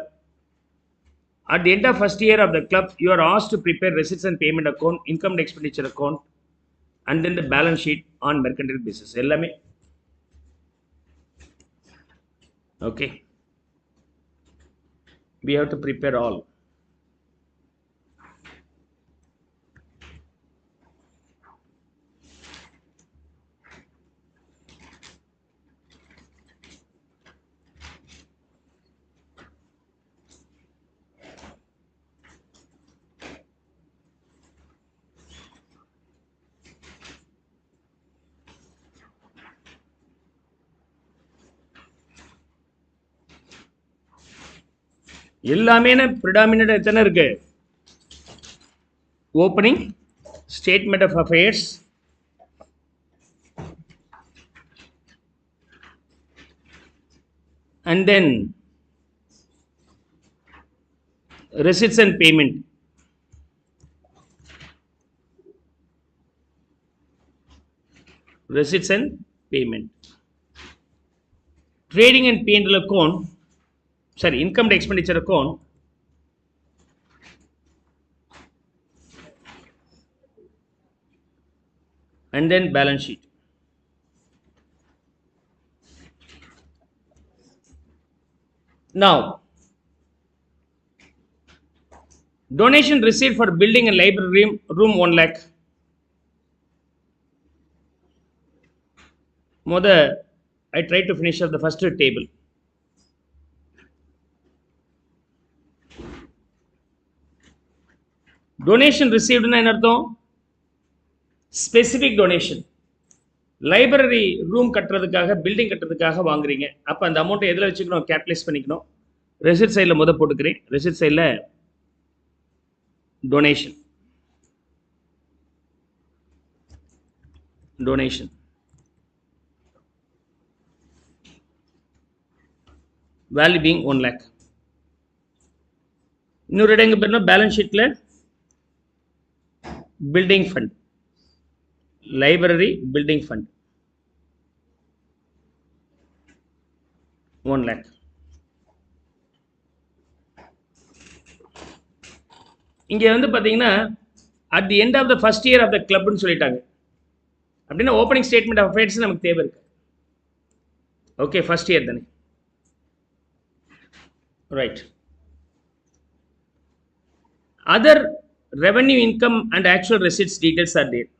S1: At the end of first year of the club, you are asked to prepare receipts and payment account, income and expenditure account, and then the balance sheet on mercantile basis. எல்லாமே okay. We have to prepare all. எல்லாமே predominant எத்தனை இருக்கு? Opening statement of affairs, and then receipts and payment. Receipts and payment. Trading and P&L account, sorry, income and expenditure account, and then balance sheet. Now, donation received for building a library room 1 lakh. I tried to finish up the first table. Donation received na enartham? Specific donation. Library room கட்டறதுக்காக building கட்டறதுக்காக வாங்குறீங்க. அப்ப அந்த amount எதுல வச்சுக்கணும்? Capitalise பண்ணிக்கணும். Receipt சைடுல போட்டுக்கிறேன். Receipt சைடுல donation. Donation. Value being 1 lakh. இன்னொரு இடம் எங்க பேர்னா balance ஷீட்ல building fund. Library building fund 1 lakh. இங்க பாத்தீங்கன்னா at the end of the first year of the club னு சொல்லிட்டாங்க. அப்படின்னா ஓப்பனிங் ஸ்டேட்மெண்ட் ஆஃப் அஃபேர்ஸ் நமக்கு தேவை இருக்கு. ஓகே, ஃபர்ஸ்ட் இயர் தானே, right. Other revenue income and actual receipts details are there.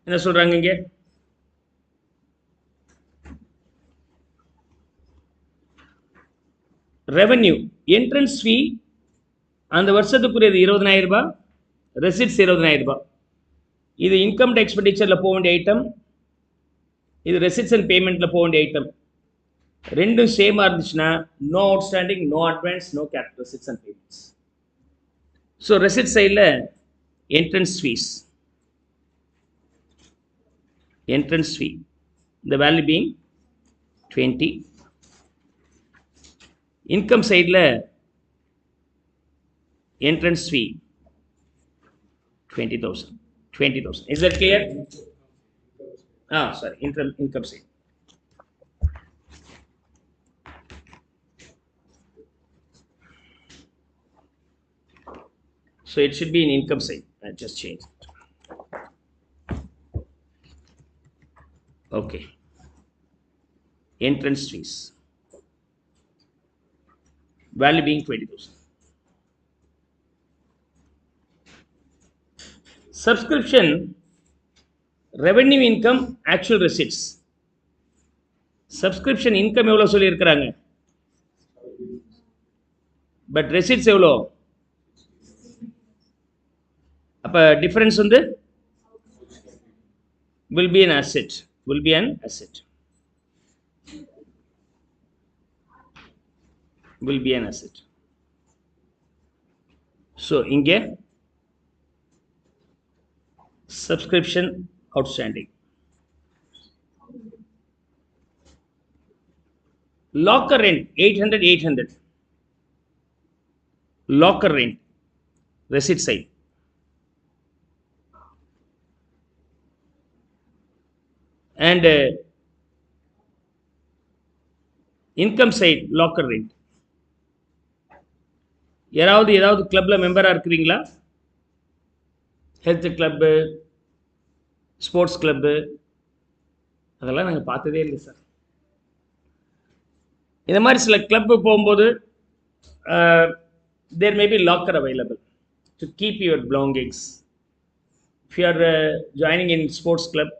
S1: என்ன சொல்றாங்க இங்க? ரெவென்யூ என்ட்ரன்ஸ் ஃபீ அந்த வருஷத்துக்குரியது 20,000 ரூபாய், ரெசிப்ட்ஸ் 20,000 ரூபாய். இது இன்கம் டேக்ஸ் எக்ஸ்பெண்டிச்சர்ல போக வேண்டிய ஐட்டம், இது ரெசிப்ட்ஸ் அண்ட் பேமெண்ட்ல போக வேண்டிய ஐட்டம். ரெண்டும் சேமா இருந்துச்சுன்னா no outstanding, no advance, no capital receipts and payments. So receipt சைடில் entrance fees, entrance fee, the value being 20. Income side la entrance fee 20,000. Is that clear? Sorry, income side. So it should be in income side. I just changed it. Okay, entrance fees, value being 20,000. Subscription, revenue income, actual receipts. Subscription income எவ்வளோ சொல்லியிருக்கிறாங்க, but receipts எவ்வளோ? அப்போ difference will be an asset. Will be an asset. Will be an asset. So inge subscription outstanding. Locker rent 800. Locker rent receipt side. And income side locker rent. ஏதாவது கிளப்ல மெம்பரா இருக்கிறீங்களா? Health club, sports club, அதெல்லாம் நாங்கள் பார்த்ததே இல்லை sir. இந்த மாதிரி சில கிளப்பு போகும்போது there may be locker available to keep your belongings. If you are joining in sports club,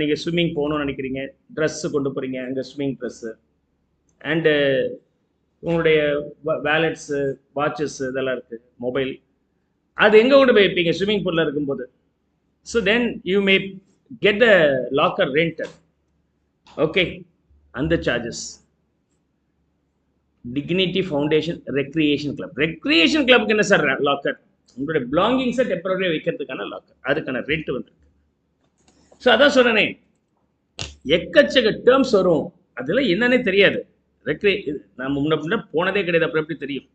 S1: நீங்கள் ஸ்விம்மிங் போகணும்னு நினைக்கிறீங்க, ட்ரெஸ்ஸு கொண்டு போகிறீங்க, அங்கே ஸ்விம்மிங் ட்ரெஸ்ஸு அண்டு உங்களுடைய வேலட்ஸு, வாட்சஸ்ஸு இதெல்லாம் இருக்குது, மொபைல், அது எங்கே கொண்டு போய் வைப்பீங்க? ஸ்விம்மிங் பூலில் இருக்கும்போது. So then you may get the locker rented. Okay, அந்த charges. Dignity foundation recreation club. Recreation கிளப்புக்கு என்ன சார் லாக்கர்? உங்களுடைய பிலாங்கிங்ஸை டெம்பரரியாக வைக்கிறதுக்கான லாக்கர், அதுக்கான ரெண்ட் வந்துருக்கு. ஸோ அதான் சொன்னேனே, எக்கச்சக்க டேர்ம்ஸ் வரும், அதில் என்னன்னே தெரியாது. நம்ம முன்ன போனதே கிடையாது, அப்புறம் எப்படி தெரியும்?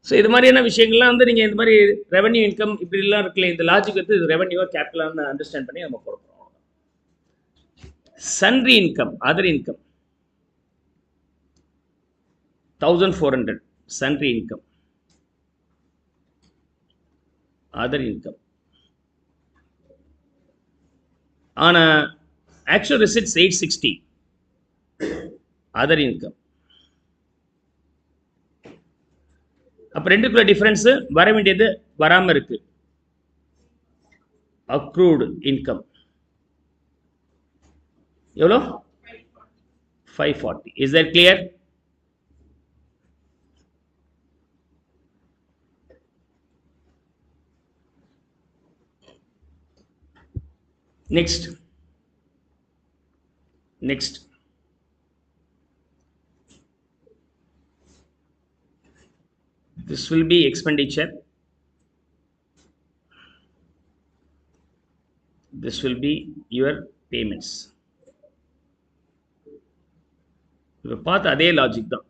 S1: ஸோ இது மாதிரியான விஷயங்கள்லாம் வந்து நீங்கள் இந்த மாதிரி ரெவன்யூ இன்கம் இப்படிலாம் இருக்குல்ல, இந்த லாஜிக் வந்து இது ரெவன்யூவாக கேபிட்டலான்னு அண்டர்ஸ்டாண்ட் பண்ணி நம்ம போட போகிறோம். Sundry income, other income 1400 sundry income, other income. On actual receipts 860, other income. அப்போ ரெண்டுக்குள்ள டிஃபரன்ஸ் வர வேண்டியது வராமல் இருக்கு. அக்ரூடு இன்கம் எவ்வளோ? 540. Is that clear? Next. This will be expenditure. This will be your payments. இப்போ பார்த்து அதே லாஜிக் தான்.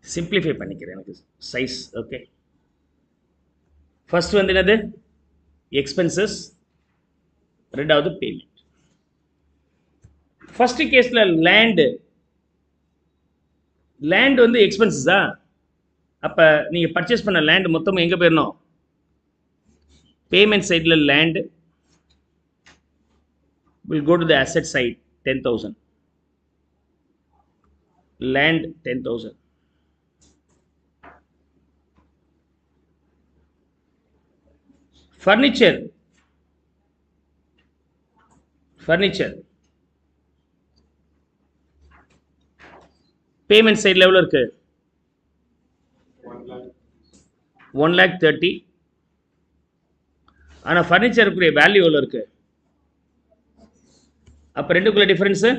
S1: சிம்பிளிஃபை பண்ணிக்கிறேன், எனக்கு சைஸ் ஓகே. ஃபர்ஸ்ட் வந்து என்னது? எக்ஸ்பென்சஸ், ரெண்டாவது பேமெண்ட். ஃபர்ஸ்ட் கேஸ்ல லேண்ட் வந்து எக்ஸ்பென்சஸா? அப்ப நீங்க பர்ச்சேஸ் பண்ண லேண்ட் மொத்தம் எங்க போயிடணும்? பேமெண்ட் சைடில் land will go to the asset side, 10,000. Land 10,000. Furniture payment side level இருக்கு 1,30,000. ஆனா ஃபர்னிச்சருக்குரிய வேல்யூ எவ்வளோ இருக்கு? அப்போ ரெண்டுக்குள்ள டிஃபரன்ஸு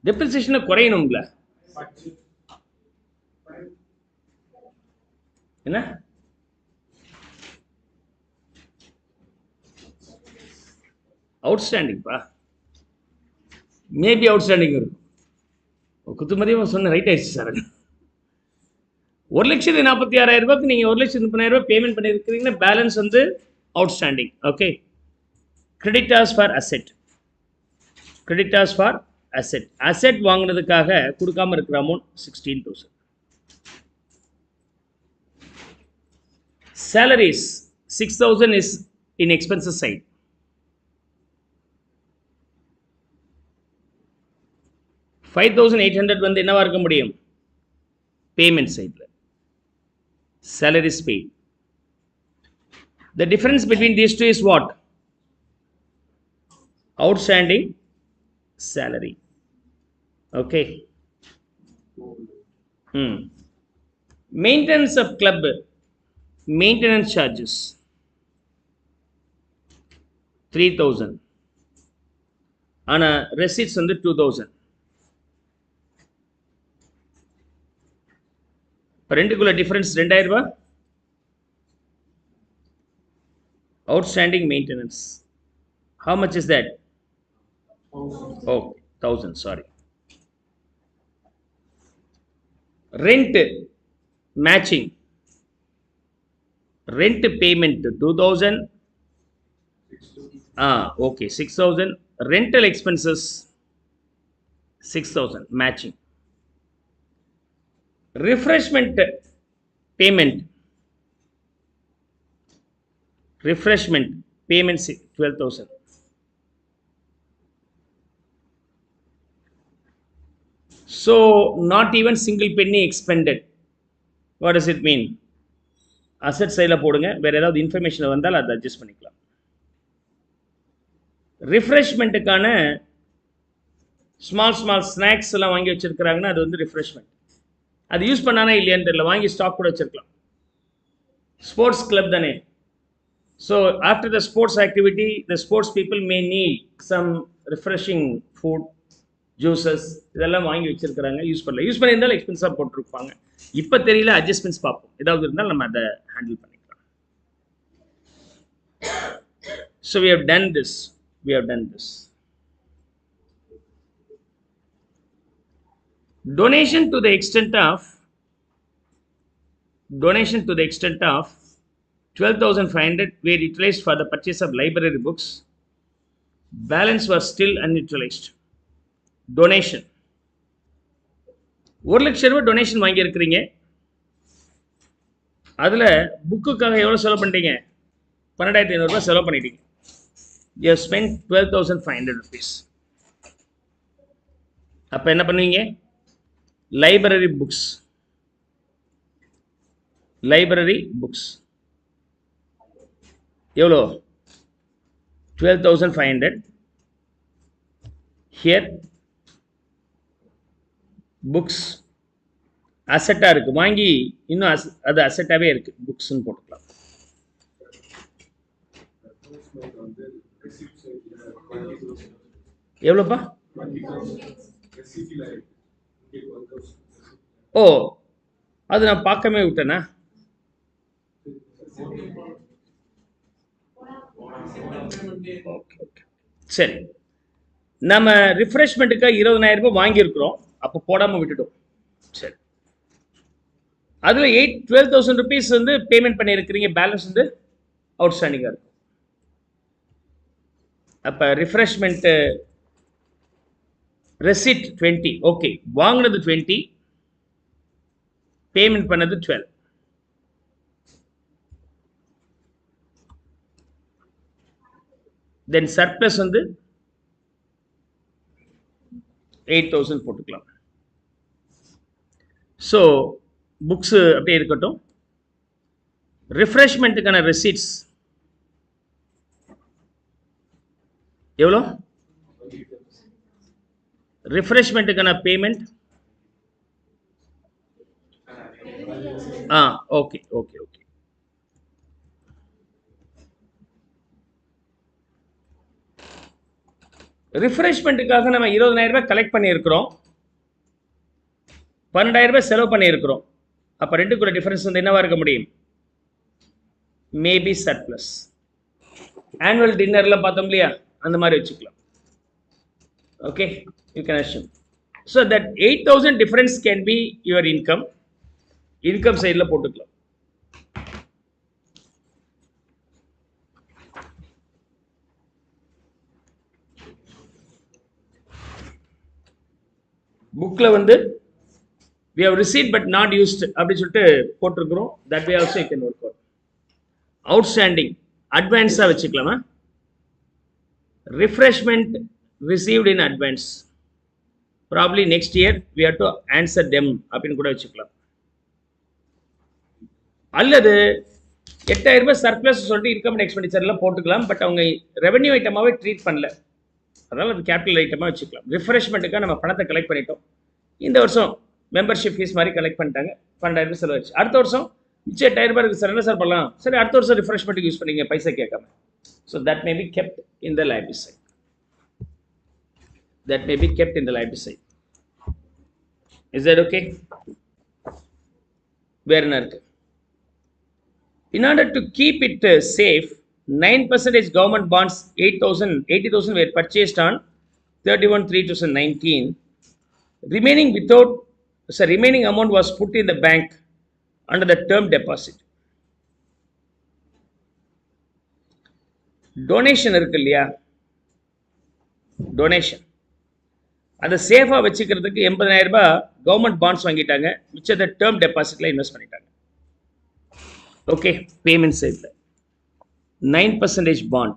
S1: டெப்ரிசியேஷனை குறையணும்ல. என்ன அவுட்ஸ்டாண்டிங்ப்பா? மேபி அவுட்ஸ்டாண்டிங் இருக்கும். குத்துமதியம் சொன்ன ரைட் ஆயிடுச்சு சார். 1,46,000 ரூபாய்க்கு நீங்கள் 1,30,000 ரூபாய் பேமெண்ட் பண்ணியிருக்கிறீங்கன்னா பேலன்ஸ் வந்து outstanding. Okay. Creditors for asset வாங்கினதுக்காக கொடுக்காம இருக்கிற amount 16,000. salaries 6,000 is in expenses side. $5,800 வந்து என்னவா இருக்க முடியும்? பேமெண்ட் சைடில் salaries paid. The difference between these two is what? Outstanding salary. Okay. Maintenance of club, maintenance charges 3,000. ஆனா receipts வந்து 2,000. ரெண்டுக்குள்ள டிஃபரன்ஸ் 2,000 ரூபாய். Outstanding maintenance, how much is that? 1,000, sorry. Rent matching, rent payment 2,000. Okay, 6,000. Rental expenses 6,000 matching. Refreshment payment 12,000. So not even single penny expended. What does it mean? Asset side போடுங்க, வேற ஏதாவது information வந்தால் அதை adjust பண்ணிக்கலாம். ரிஃப்ரெஷ்மெண்ட்டுக்கான small snacks எல்லாம் வாங்கி வச்சிருக்கிறாங்கன்னா அது வந்து ரிஃப்ரெஷ்மெண்ட். அது யூஸ் பண்ணானா இல்லையான்னு தெரியல, வாங்கி ஸ்டாக் கூட வச்சிருக்கலாம். ஸ்போர்ட்ஸ் கிளப் தானே. So after the sports activity the sports people may need some refreshing food, juices இதெல்லாம் வாங்கி வச்சிருக்கிறாங்க. யூஸ் பண்ணல, யூஸ் பண்ணியிருந்தாலும் எக்ஸ்பென்ஸாக போட்டிருப்பாங்க. இப்போ தெரியல, அட்ஜஸ்ட்மெண்ட்ஸ் பார்ப்போம். ஏதாவது இருந்தாலும் நம்ம அதை ஹேண்டில் பண்ணிக்கலாம். So we have done this. Donation to the extent of 12,500 were utilized for the purchase of library books. Balance was still unutilized. Donation 1,00,000 ரூபாய் டொனேஷன் வாங்கியிருக்கிறீங்க. அதில் புக்குக்காக எவ்வளோ செலவு பண்ணிட்டீங்க? 12,500 ரூபாய் செலவு பண்ணிட்டீங்க. You have spent 12,500 rupees. அப்போ என்ன பண்ணுவீங்க? லைப்ரரி புக்ஸ் எவ்வளோ? 12,500. ஹியர் புக்ஸ் அசெட்டாக இருக்குது, வாங்கி இன்னும் அது அசெட்டாகவே இருக்குது, புக்ஸ்ன்னு போட்டுக்கலாம். எவ்வளோப்பா? ஓ, அது நான் பார்க்கவே விட்டேனா? சரி, நம்ம ரிஃப்ரெஷ்மெண்ட்டுக்கு 20,000 ரூபாய் வாங்கியிருக்கிறோம், அப்போ போடாமல் விட்டுட்டோம். சரி, அதில் 12,000 rupees வந்து பேமெண்ட் பண்ணியிருக்கிறீங்க, பேலன்ஸ் வந்து அவுட்ஸ்டாண்டிங்காக இருக்கும். அப்போ ரிஃப்ரெஷ்மெண்ட்டு ரெசிட் 20, ஓகே, வாங்கினது 20, பேமெண்ட் பண்ணது 12. தென் சர்ப்ளஸ் வந்து 8,000 போட்டுக்கலாம். ஸோ புக்ஸு அப்படியே இருக்கட்டும். ரிஃப்ரெஷ்மெண்ட்டுக்கான ரெசிட்ஸ் எவ்வளோ? ரிஃப்ரெஷ்மெண்ட்டுக்கான பேமெண்ட் ஓகே. ரிஃப்ரெஷ்மெண்ட்டுக்காக நம்ம 20,000 ரூபாய் கலெக்ட் பண்ணியிருக்கிறோம், 12,000 ரூபாய் செலவு பண்ணியிருக்கிறோம். அப்போ ரெண்டுக்குள்ள டிஃபரன்ஸ் வந்து என்னவா இருக்க முடியும்? Maybe surplus. ஆனுவல் டின்னர்லாம் பார்த்தோம் இல்லையா, அந்த மாதிரி வச்சுக்கலாம். Okay, you can assume. So that 8,000 difference can be your income சைடில் போட்டுக்கலாம். புக்கில் வந்து we have received but not used அப்படின்னு சொல்லிட்டு போட்டிருக்கிறோம். that way also you can work out. Outstanding அட்வான்ஸாக வச்சுக்கலாமா? refreshment received in advance, probably next year we have to answer them அப்படின்னு கூட வச்சுக்கலாம். அல்லது 8,000 ரூபாய் சர்ப்ளஸ் சொல்லிட்டு இன்கம் அண்ட் எக்ஸ்பெண்டிச்சர்லாம் போட்டுக்கலாம். பட் அவங்க ரெவன்யூ ஐட்டமாகவே ட்ரீட் பண்ணல, அதனால் அது கேபிட்டல் ஐட்டமாக வச்சுக்கலாம். ரிஃப்ரெஷ்மெண்ட்டுக்காக நம்ம பணத்தை கலெக்ட் பண்ணிட்டோம். இந்த வருஷம் மெம்பர்ஷிப் ஃபீஸ் மாதிரி கலெக்ட் பண்ணிட்டாங்க, 12,000 ரூபாய் செலவாச்சு. அடுத்த வருஷம் மிச்சம் 8,000 ரூபாய் இருக்குது சார், என்ன சார் பண்ணலாம்? சரி, அடுத்த வருஷம் ரிஃப்ரெஷ்மெண்ட்டுக்கு யூஸ் பண்ணிங்க, பைசா கேட்காம. So that may be kept in the liability side. Is that okay? வேற என்ன இருக்கு? In order to keep it safe, 9% government bonds 80,000 were purchased on 31/3/2019. Remaining amount was put in the bank under the term deposit. Donation இருக்கு இல்லையா, donation அதை சேஃபாக வச்சுக்கிறதுக்கு 80,000 ரூபாய் government bonds வாங்கிட்டாங்க, மிச்சத்தை டேர்ம் டெபாசிட்ல இன்வெஸ்ட் பண்ணிட்டாங்க. ஓகே, பேமெண்ட் சைடில் 9% பாண்ட்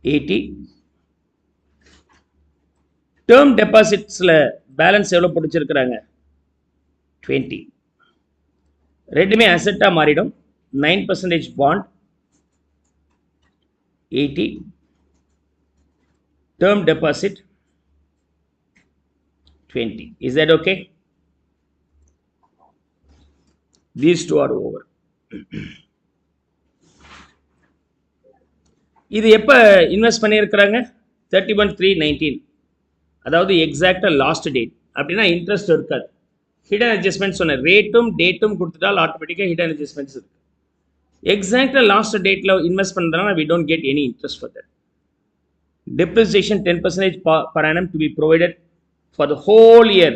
S1: 80. டேர்ம் டெபாசிட்ஸில் பேலன்ஸ் எவ்வளோ பிடிச்சிருக்கிறாங்க? 20. ரெண்டுமே அசெட்டாக மாறிடும். 9% bond 80, term deposit 20. Is that okay? These two are over. இது எப்போ இன்வெஸ்ட் பண்ணியிருக்கிறாங்க? 31/3/19. அதாவது எக்ஸாக்டாக லாஸ்ட் டேட். அப்படின்னா இன்ட்ரெஸ்ட் இருக்காது. ஹிடன் அட்ஜஸ்ட்மெண்ட் சொன்ன ரேட்டும் டேட்டும் கொடுத்துட்டால் ஆட்டோமேட்டிக்காக ஹிடன் அட்ஜஸ்ட்மெண்ட்ஸ் இருக்குது. எக்ஸாக்டாக லாஸ்ட் டேட்டில் இன்வெஸ்ட் பண்ணுறதுனால we don't get any interest for that. Depreciation 10% per annum to be provided for the whole year.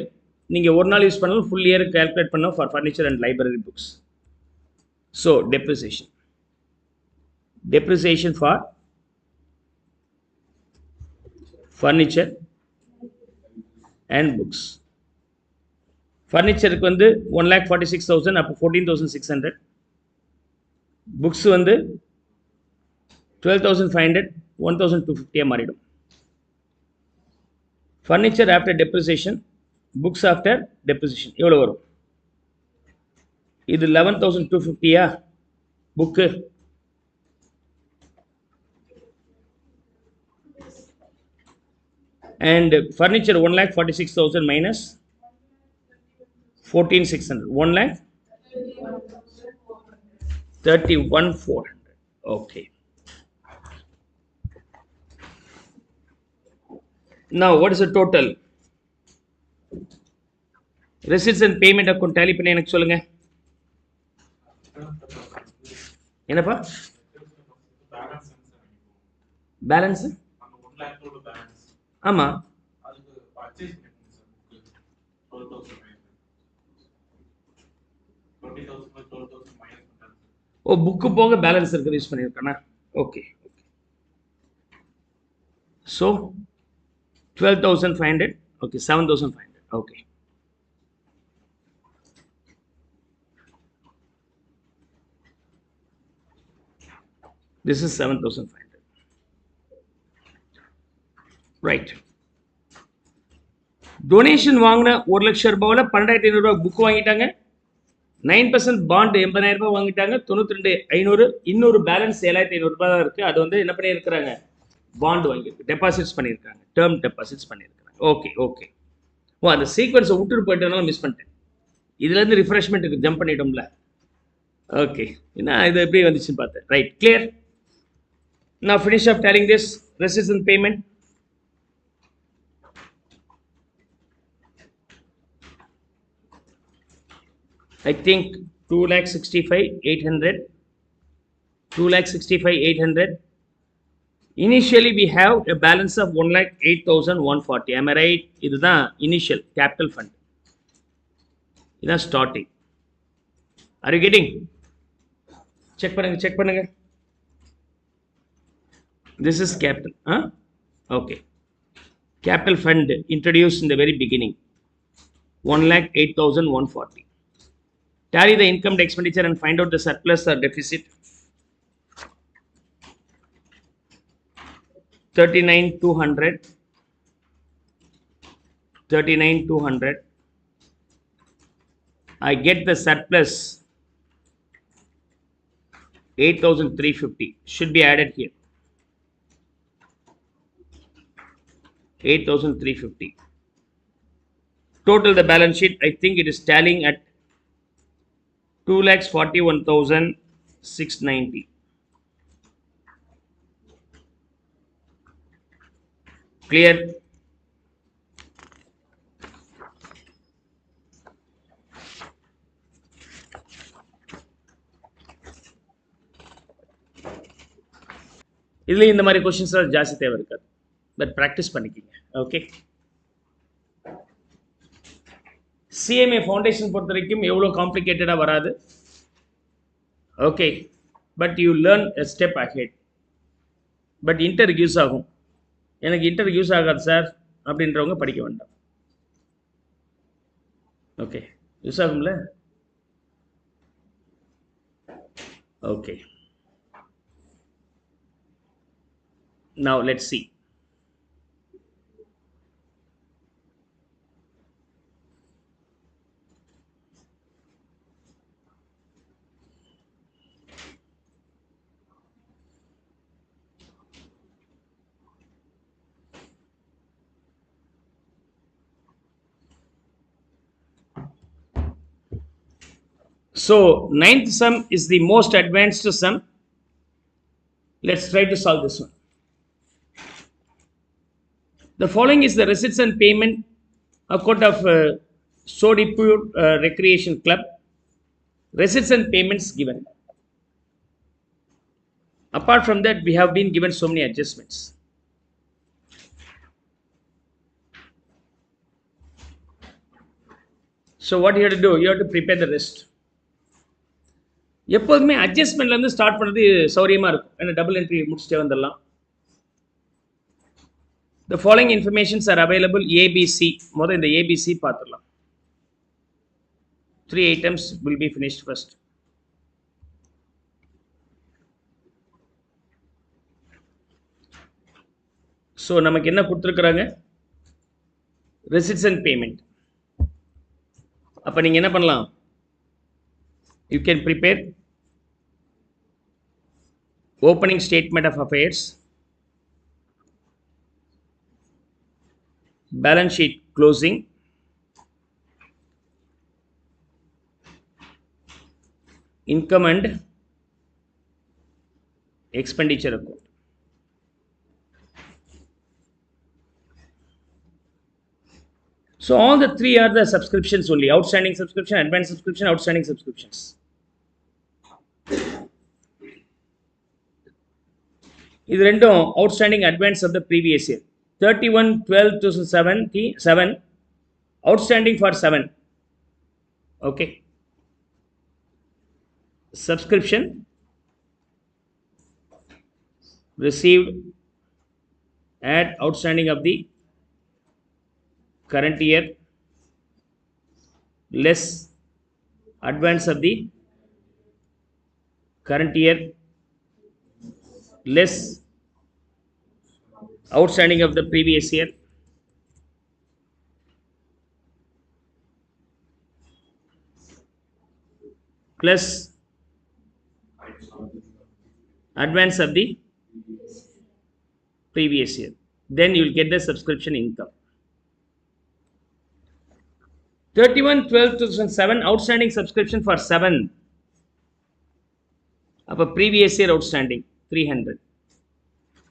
S1: நீங்கள் ஒரு நாள் யூஸ் பண்ணாலும் ஃபுல் இயர் கால்குலேட் பண்ணோம் for furniture and library books. So depreciation for furniture and books. ஃபர்னிச்சருக்கு வந்து 1,46,000 அப்போ 14,600. Books வந்து 12,500 1,250 மாறிடும். Furniture after depreciation, books after depreciation எவ்வளோ வரும்? இது 11,250 book. And furniture 1,46,000 minus 14,600. 1,31,400. Okay. Now what is the total? Receipts and payment account tally பண்ணி எனக்கு சொல்லுங்க. என்னப்பா? பேலன்ஸ்? ஆமா. ஓ, புக்கு போக பேலன்ஸ் இருக்குது யூஸ் பண்ணியிருக்கானா? Okay. So 12,500. Okay, 7,500. Okay. This is 7,500. Right. Donation வாங்கின 1,00,000 ரூபாவில் 12,500 ரூபாய் புக் வாங்கிட்டாங்க. 9% பாண்ட் 80,000 ரூபாய் வாங்கிட்டாங்க. 92,500. இன்னொரு பேலன்ஸ் 7,500 ரூபாய் தான் இருக்குது. அது வந்து என்ன பண்ணியிருக்கிறாங்க? பாண்ட் வாங்கியிருக்கு, டெபாசிட்ஸ் பண்ணியிருக்காங்க, டேர்ம் டெபாசிட்ஸ் பண்ணியிருக்காங்க. ஓகே. ஓ, அந்த சீக்வன்ஸை விட்டுட்டு போயிட்டனால மிஸ் பண்ணிட்டேன். இதுலேருந்து ரிஃப்ரெஷ்மெண்ட்டுக்கு ஜம்ப் பண்ணிட்டோம்ல. ஓகே, என்ன இது எப்படி வந்துச்சுன்னு பார்த்தேன். Right, clear. Now finish up telling this receipts and payment. I think 2,65,800. 2,65,800. Initially we have a balance of 1,08,140. Am I right? This is the initial capital fund. This is starting. Are you getting? Check பண்ணுங்க. This is capital. Okay. Capital fund introduced in the very beginning. 1,08,140. Tally the income and expenditure and find out the surplus or deficit. 39,200. 39,200. I get the surplus 8,350. Should be added here. 8,350. Total the balance sheet, I think it is tallying at 2,41,690. Clear? இதுல இந்த மாதிரி questions ஜாஸ்தி தேவை இருக்காது, but practice பண்ணிக்கிங்க. Okay. CMA foundation பொறுத்த வரைக்கும் எவ்வளோ காம்ப்ளிகேட்டடாக வராது. Okay, but you learn a step ahead. But inter use ஆகும். எனக்கு இன்டர் யூஸ் ஆகாது சார் அப்படின்றவங்க படிக்க வேண்டாம். ஓகே, யூஸ் ஆகும்ல. Okay, now let's see. So, ninth sum is the most advanced sum. Let's try to solve this one. The following is the receipts and payment account of Sodipur Recreation Club. Receipts and payments given. Apart from that, we have been given so many adjustments. So what you have to do? You have to prepare the rest. எப்போதுமே அட்ஜஸ்ட்மெண்ட்ல இருந்து start பண்றது சௌரியமா இருக்கும். ஏன்னா double entry முடிச்சிட்டே வந்துடலாம். The following informations are available ABC. முதல்ல இந்த ABC பார்த்துடலாம். 3 items will be finished first. So நமக்கு என்ன கொடுத்திருக்காங்க? Receipts and payment. அப்ப நீங்க என்ன பண்ணலாம்? You can prepare opening statement of affairs, balance sheet closing, income and expenditure account. So all the three are the subscriptions only: outstanding subscription, advanced subscription, outstanding subscriptions. இது ரெண்டும் outstanding advance of the previous year. 31/12/2007 outstanding for 7. Okay. Subscription received at outstanding of the current year less advance of the current year less outstanding of the previous year plus advance of the previous year. Then you will get the subscription income. 31/12/2007 outstanding subscription for 7. அப்ப previous year outstanding 300.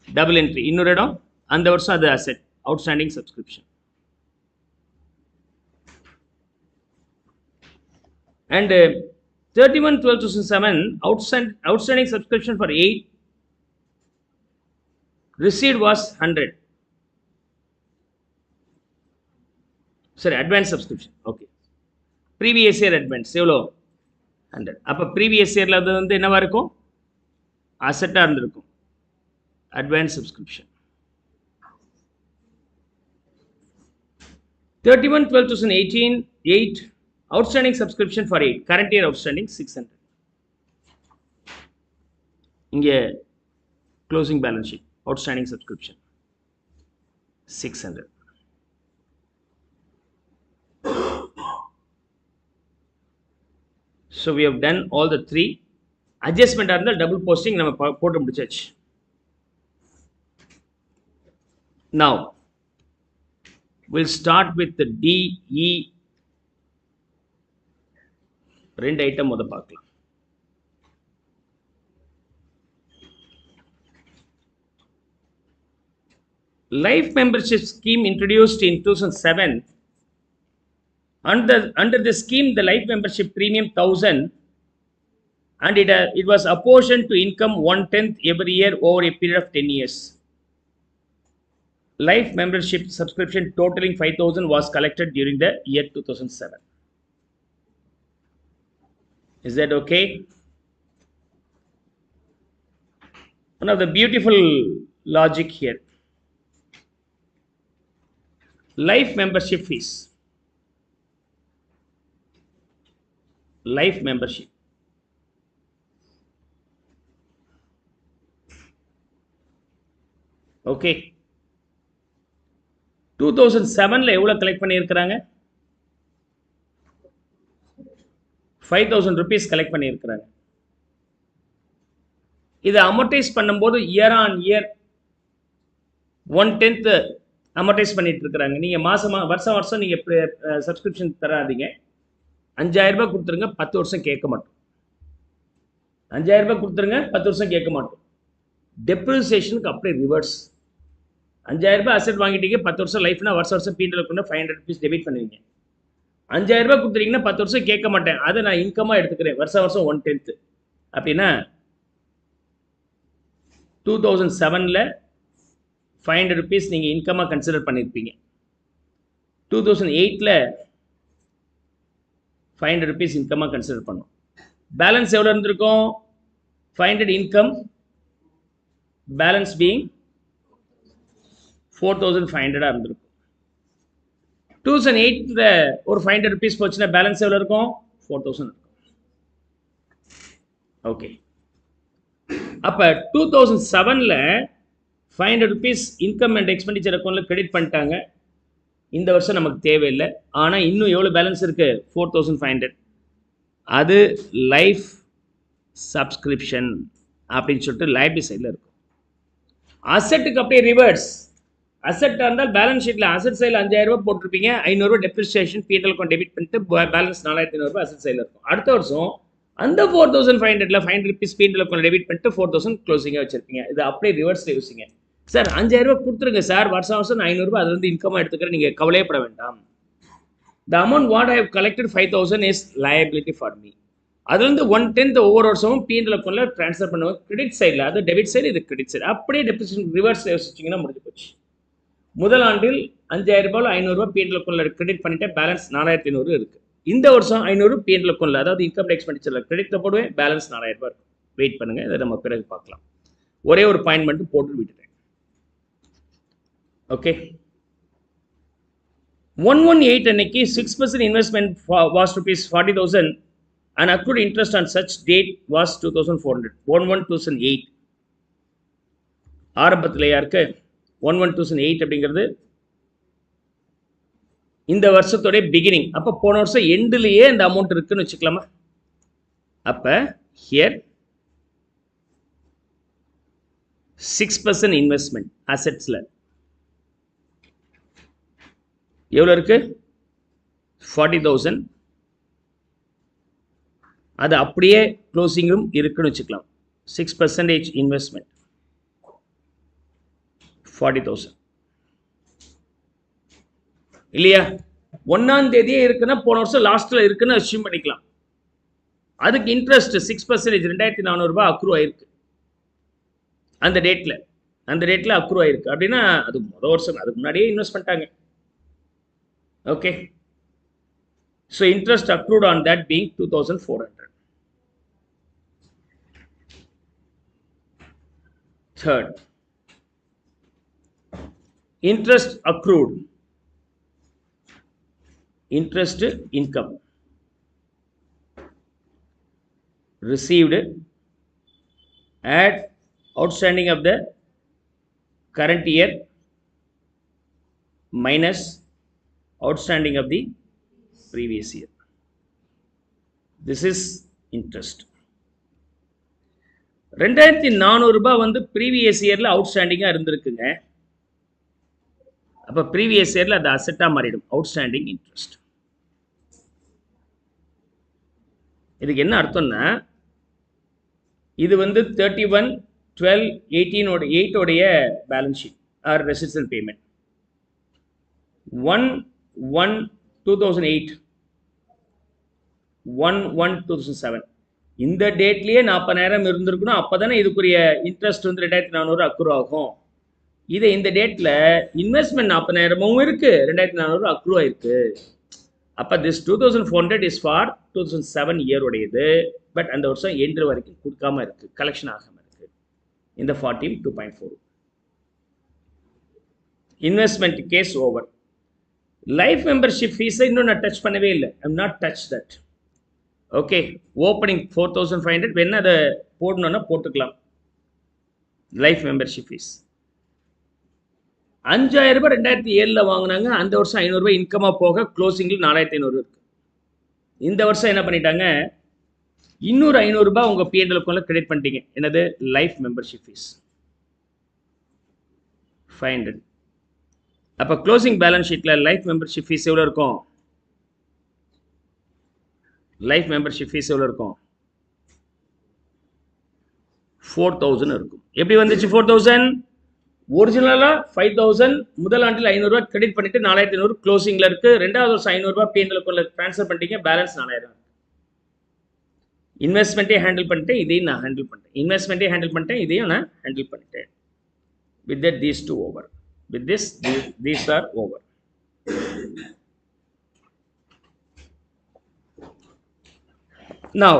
S1: Double entry. இன்னொரு இடம் அந்த வருஷம் அது asset. Outstanding subscription. And 31/12/2007 outstanding subscription for 8. Received was 100. Sorry, advance subscription. Okay. Previous year advance எவ்வளோ 100. அப்போ previous yearல அது வந்து என்னவா இருக்கும்? அசெட்டாக இருந்திருக்கும். Advance subscription. 31/12/2018 8 outstanding subscription for 8. Current year outstanding 600. இங்கே closing balance sheet outstanding subscription 600. So we have done all the three. Adjustment இருந்தால் double posting நம்ம போட்டு முடிச்சாச்சு. Now we'll start with the DE. ரெண்டு ஐட்டம் முத பார்க்கலாம். Life membership scheme introduced in 2007. Under the scheme, the life membership premium 1000 and it was apportioned to income 1/10 every year over a period of 10 years. Life membership subscription totaling 5,000 was collected during the year 2007. Is that okay? One of the beautiful logic here. Life membership fees. Life membership. Okay. 2007 எவ்வளவு collect பண்ணியிருக்கிறாங்க? 5,000 rupees collect பண்ணியிருக்கிறாங்க. இதை அமோர்டைஸ் பண்ணும்போது year on year 1/10 அமோர்டைஸ் பண்ணிட்டு இருக்கிறாங்க. நீங்க வருஷம் வருஷம் நீங்க சப்ஸ்கிரிப்ஷன் தராதீங்க. 5000 ரூபாய் கொடுத்துருங்க, 10 வருஷம் கேட்க மாட்டோம். 5000 ரூபாய் கொடுத்துருங்க, 10 வருஷம் கேட்க மாட்டோம். டெப்ரிசியேஷனுக்கு அப்படியே ரிவர்ஸ். 5000 ரூபாய் அசெட் வாங்கிட்டீங்க, 10 வருஷம் லைஃப்னா வருஷம் பீரியட்ல கொண்டு 500 rupees டெபிட் பண்ணுவீங்க. 5000 ரூபாய் கொடுத்துட்டீங்கன்னா 10 வருஷம் கேட்க மாட்டேன், அதை நான் இன்கமா எடுத்துக்கிறேன், வருஷம் 1/10. அப்படின்னா 2007ல 500 rupees நீங்க இன்கமா கன்சிடர் பண்ணியிருப்பீங்க. 2008ல 500 rupees இன்கமா கன்சிடர் பண்ணோம். பேலன்ஸ் எவ்வளோ இருந்திருக்கும்? 500 இன்கம், பேலன்ஸ் பீயிங் 4500 இருந்திருக்கும். 2008ல ஒரு 500 rupees போச்சுன்னா பேலன்ஸ் எவ்வளோ இருக்கும்? 4000 இருக்கும். ஓகே, அப்போ 2007ல 500 rupees இன்கம் அண்ட் எக்ஸ்பெண்டிச்சர் அக்கௌண்ட்டில் கிரெடிட் பண்ணிட்டாங்க. இந்த வருஷம் நமக்கு தேவையில்லை. ஆனால் இன்னும் எவ்வளோ பேலன்ஸ் இருக்குது? 4500. அது லைஃப் சப்ஸ்கிரிப்ஷன் அப்படின்னு சொல்லிட்டு லைபிலிட்டி சைடில் இருக்கும். அசெட்டுக்கு அப்படியே ரிவர்ஸ். அசெட்டாக இருந்தால் பேலன்ஸ் ஷீட்டில் அசெட் சைடில் 5000 ரூபாய் போட்டிருப்பீங்க, 500 ரூபாய் டெப்ரிசியேஷன் பிஎல் அக்கௌண்ட் டெபிட் பண்ணிட்டு பேலன்ஸ் 4500 ரூபாய் அசெட் சைடில் இருக்கும். அடுத்த வருஷம் அந்த 4500ல 500 rupees பிஎல் அக்கௌண்ட் டெபிட் பண்ணிட்டு 4000 க்ளோசிங்காக வச்சிருப்பீங்க. இது அப்படியே ரிவர்ஸில் யோசிங்க. சார் 5000 ரூபாய் கொடுத்துருங்க சார், வருஷம் 500 ரூபாய் அது வந்து இன்கமாக எடுத்துக்கிறேன், நீங்கள் கவலையப்பட வேண்டாம். The amount what I have collected 5000 is liability for me. அதுலேருந்து 1/10 ஒவ்வொரு வருஷமும் பிஎல் அக்கௌண்ட்டில் ட்ரான்ஸ்ஃபர் பண்ணுவோம். கிரெடிட் சைடில் அது டெபிட் சைடு, இது கிரெடிட் சைடு. அப்படியே டெபிட் ரிவர்ஸில் யோசிச்சிங்கன்னா முடிஞ்சு போச்சு. முதல் ஆண்டில் 5000 ரூபாயில் 500 ரூபாய் பிஎல் அக்கௌண்ட்டில் கிரெடிட் பண்ணிட்டு பேலன்ஸ் 4500 இருக்குது. இந்த வருஷம் 500 பிஎல் அக்கௌண்ட்டில், அதாவது இன்கம் எக்ஸ்பெண்டிச்சரில் கிரெடிட்டில் போடுவேன், பேலன்ஸ் 4000 ரூபாய் இருக்கும். வெயிட் பண்ணுங்கள், இதை நம்ம பிறகு பார்க்கலாம். ஒரே ஒரு பாயிண்ட் மட்டும் போட்டு விட்டுட்டேன். ஓகே, 118 அன்னைக்கு 6% investment was rupees 40,000 and accrued interest on such date was 2400. 11/2008 ஆரம்பத்தில் யாருக்கு? 11/2008 அப்படிங்கிறது இந்த வருஷத்தோட பிகினிங். அப்போ போன வருஷம் எண்டுலேயே இந்த அமௌண்ட் இருக்குன்னு வச்சுக்கலாமா? அப்போ ஹியர் 6% இன்வெஸ்ட்மெண்ட் அசெட்ஸில் எவ்வளோ இருக்கு? 40,000. அது அப்படியே க்ளோசிங்கும் இருக்குன்னு வச்சுக்கலாம். 6% இன்வெஸ்ட்மெண்ட் 40,000 இல்லையா? 1ஆம் தேதியே இருக்குன்னா போன வருஷம் லாஸ்ட்டில் இருக்குன்னு அஸ்யூம் பண்ணிக்கலாம். அதுக்கு இன்ட்ரெஸ்ட் 6% 2400 ரூபாய் அக்ரூ ஆயிருக்கு. அந்த டேட்டில் அக்ரூ ஆயிருக்கு அப்படின்னா அது முதல் வருஷம், அதுக்கு முன்னாடியே இன்வெஸ்ட் பண்ணிட்டாங்க. Okay, so interest accrued on that being 2400. Third, interest accrued, interest income received at outstanding of the current year minus outstanding of the previous year. This is interest. 2400 ரூபாய் வந்து ப்ரீவியஸ் இயரில் அவுட்ஸ்டாண்டிங்காக இருந்திருக்குங்க. அப்போ ப்ரீவியஸ் இயரில் அது அசெட்டாக மாறிடும், outstanding interest. இதுக்கு என்ன அர்த்தம்னா, இது வந்து 31/12/18 உடைய balance sheet or residential payment. 1/1/2008 1/1/2007 இந்த டேட்லயே 40,000 இருந்திருக்கணும். அப்பதானே இதுக்குரிய இன்ட்ரெஸ்ட் வந்து 2400 அக்ரூ ஆகும். இதை இந்த டேட்ல இன்வெஸ்ட்மெண்ட் 40,000 இருக்கு, 2400 அக்ரூ ஆயிருக்கு. அப்ப திஸ் 2400 இஸ் ஃபார் 2007 இயர் உடையது. பட் அந்த வருஷம் எண்டு வரைக்கும் கொடுக்காம இருக்கு, கலெக்ஷன் ஆகாம இருக்கு. இந்த 42.4 investment case over. Life membership ஃபீஸை இன்னும் நான் டச் பண்ணவே இல்லை. I'm not touch that. Okay, opening 4500 வேணா அதை போடணும்னா போட்டுக்கலாம். லைஃப் மெம்பர்ஷிப் ஃபீஸ் 5000 ரூபாய் 2007 வாங்கினாங்க. அந்த வருஷம் 500 ரூபாய் இன்கமாக போக க்ளோசிங்கில் 4500 இருக்கு. இந்த வருஷம் என்ன பண்ணிட்டாங்க, இன்னொரு 500 ரூபாய் உங்கள் பிஎன்எல் கிரெடிட் பண்ணிட்டீங்க. என்னது? Life membership fees 500. அப்போ க்ளோசிங் பேலன்ஸ் ஷீட்டில் லைஃப் மெம்பர்ஷிப் ஃபீஸ் எவ்வளோ இருக்கும்? லைஃப் மெம்பர்ஷிப் ஃபீஸ் எவ்வளோ இருக்கும்? 4000 இருக்கும். எப்படி வந்துச்சு 4000? ஒரிஜினலாக 5000 முதல் ஆண்டில் 500 ரூபாய் கிரெடிட் பண்ணிட்டு 4500 க்ளோசிங்கில் இருக்கு. ரெண்டாவது வருஷம் 500 ரூபாய் பிஎன்எல் ட்ரான்ஸ்ஃபர் பண்ணிட்டீங்க, பேலன்ஸ் 4000. இன்வெஸ்ட்மெண்ட்டே ஹேண்டில் பண்ணிட்டேன், இதையும் நான் ஹேண்டில் பண்ணிட்டேன். இன்வெஸ்ட்மெண்ட்டே ஹேண்டில் பண்ணிட்டேன், இதையும் நான் ஹேண்டில் பண்ணிட்டேன். With that, these two over. With this, these are over. Now,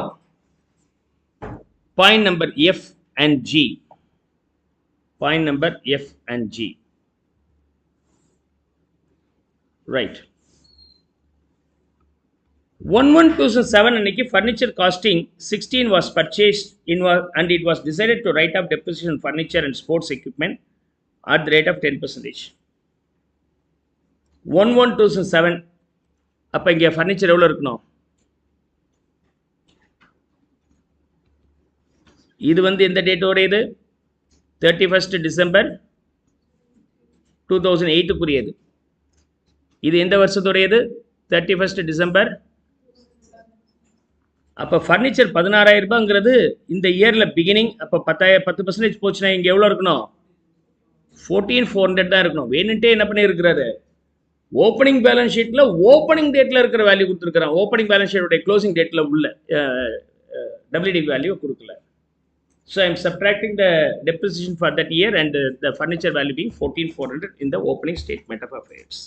S1: point number F and G. Point number F and G. Right. 1/1/2007 அன்னைக்கு furniture costing 16 was purchased and it was decided to write off depreciation furniture and sports equipment at the rate of 10%. 1/1/2007 அப்ப இங்க furniture எவ்வளவு இருக்கணும்? இது வந்து எந்த date உடையது? 31st December 2008 குறியது. இது எந்த வருஷத்துடையது? 31st December. அப்ப ஃபர்னிச்சர் 16000 ரூபாய்ங்கிறது இந்த இயர்ல பிகினிங். அப்ப 10% போச்சுன்னா இங்க எவ்வளவு இருக்கணும்? 14400 தான் இருக்கணும். வேணுன்ட்டே என்ன பண்ணி இருக்கிறாரு? ஓப்பனிங் பேலன்ஸ் ஷீட்ல ஓப்பனிங் டேட்ல இருக்கிற வேல்யூ கொடுத்துருக்கான். ஓப்பனிங் பேலன்ஸ் ஷீட்டோட க்ளோசிங் டேட்ல உள்ள WD வேல்யூ கொடுக்கல. So I am subtracting the depreciation for that year and the furniture value being 14400 in the opening statement of affairs.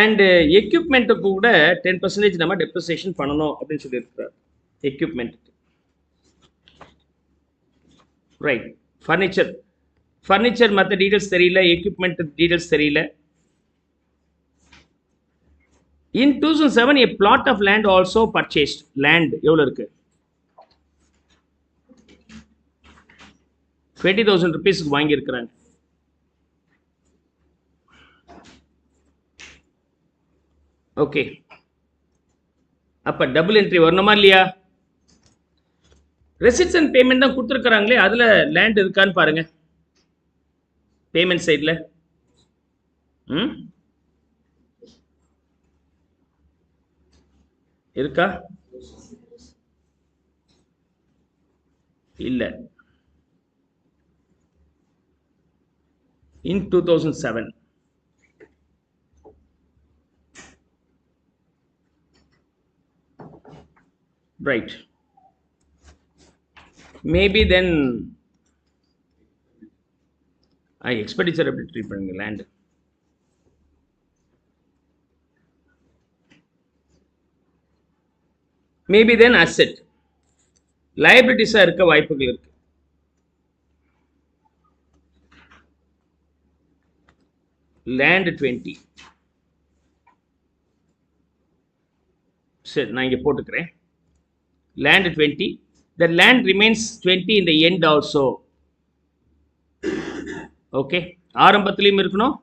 S1: And equipment கூட 10% நம்ம depreciation பண்ணணும் அப்படின்னு சொல்லியிருக்கிறார். Equipment. Right. Furniture மற்ற details தெரியல, equipment டீடைல்ஸ் தெரியல. In 2007 a plot of land also purchased. Land எவ்வளவு இருக்கு? 20,000 rupees வாங்கி இருக்கிறாங்க. ஓகே, அப்ப டபுள் என்ட்ரி வரணுமா இல்லையா? ரெசிப்ட்ஸ் அண்ட் பேமெண்ட் தான் கொடுத்துருக்காங்களே, அதுல லேண்ட் இருக்கான்னு பாருங்க. பேமெண்ட் சைட்ல இருக்கா? இல்ல. In 2007 right, maybe then expenditure எப்படி ட்ரீட் பண்ணுங்க land. Maybe then asset, liabilities இருக்க வாய்ப்புகள் இருக்கு. Land 20. சரி, நான் இங்க போட்டுக்கிறேன். Land 20. The land remains 20 in the end also. Okay. ஆரம்பத்திலும் இருக்கணும்,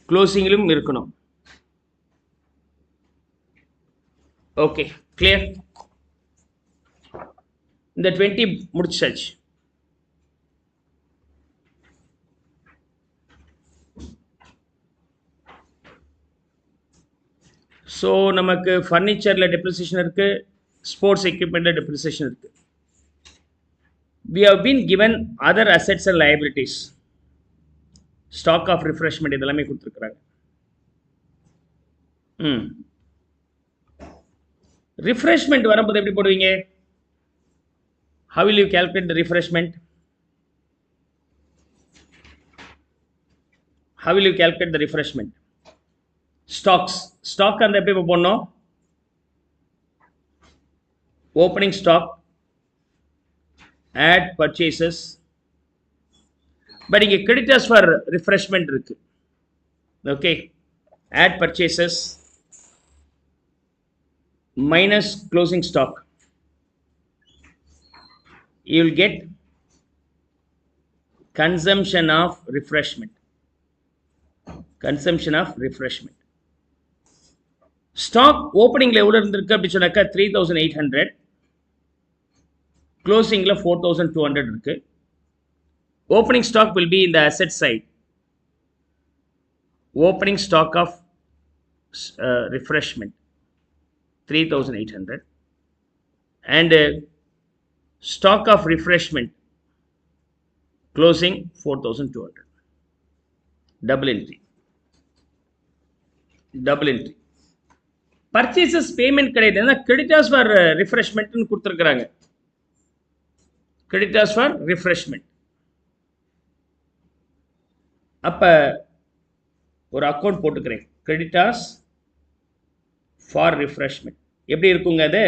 S1: க்ளோசிங்கிலும் இருக்கணும். Okay, clear? இந்த 20 முடிச்சாச்சு. ஸோ நமக்கு ஃபர்னிச்சரில் டெப்ரிசியேஷன் இருக்குது, ஸ்போர்ட்ஸ் எக்யூப்மெண்ட்டில் டெப்ரிசியேஷன் இருக்குது. We have been given other assets and liabilities. Stock of refreshment இதெல்லாமே கொடுத்துருக்குறாங்க. ரிஃப்ரெஷ்மெண்ட் வரும்போது எப்படி போடுவீங்க? How will you calculate the refreshment? How will you calculate the refreshment? Stock அந்த எப்படி போடணும்? Opening stock, add purchases. But இங்கே கிரெடிட்டர்ஸ் ஃபார் ரிஃப்ரெஷ்மெண்ட் இருக்கு. Okay, add purchases minus closing stock. You will get consumption of refreshment. Consumption of refreshment. Stock ஓப்பனிங்ல எவ்வளவு இருந்திருக்கு அப்படி சொன்னாக்கா 3800, க்ளோசிங்ல 4200 இருக்கு. Opening stock will be in the asset side. Opening stock of refreshment 3800 and stock of refreshment closing 4200. Double entry. Purchases payment கிடையாது, creditors for refreshment கொடுத்திருக்காங்க. Creditors for refreshment. அப்ப ஒரு அக்கவுண்ட் போட்டுக்கிறேன், creditors for refreshment. எப்படி இருக்குங்க அது?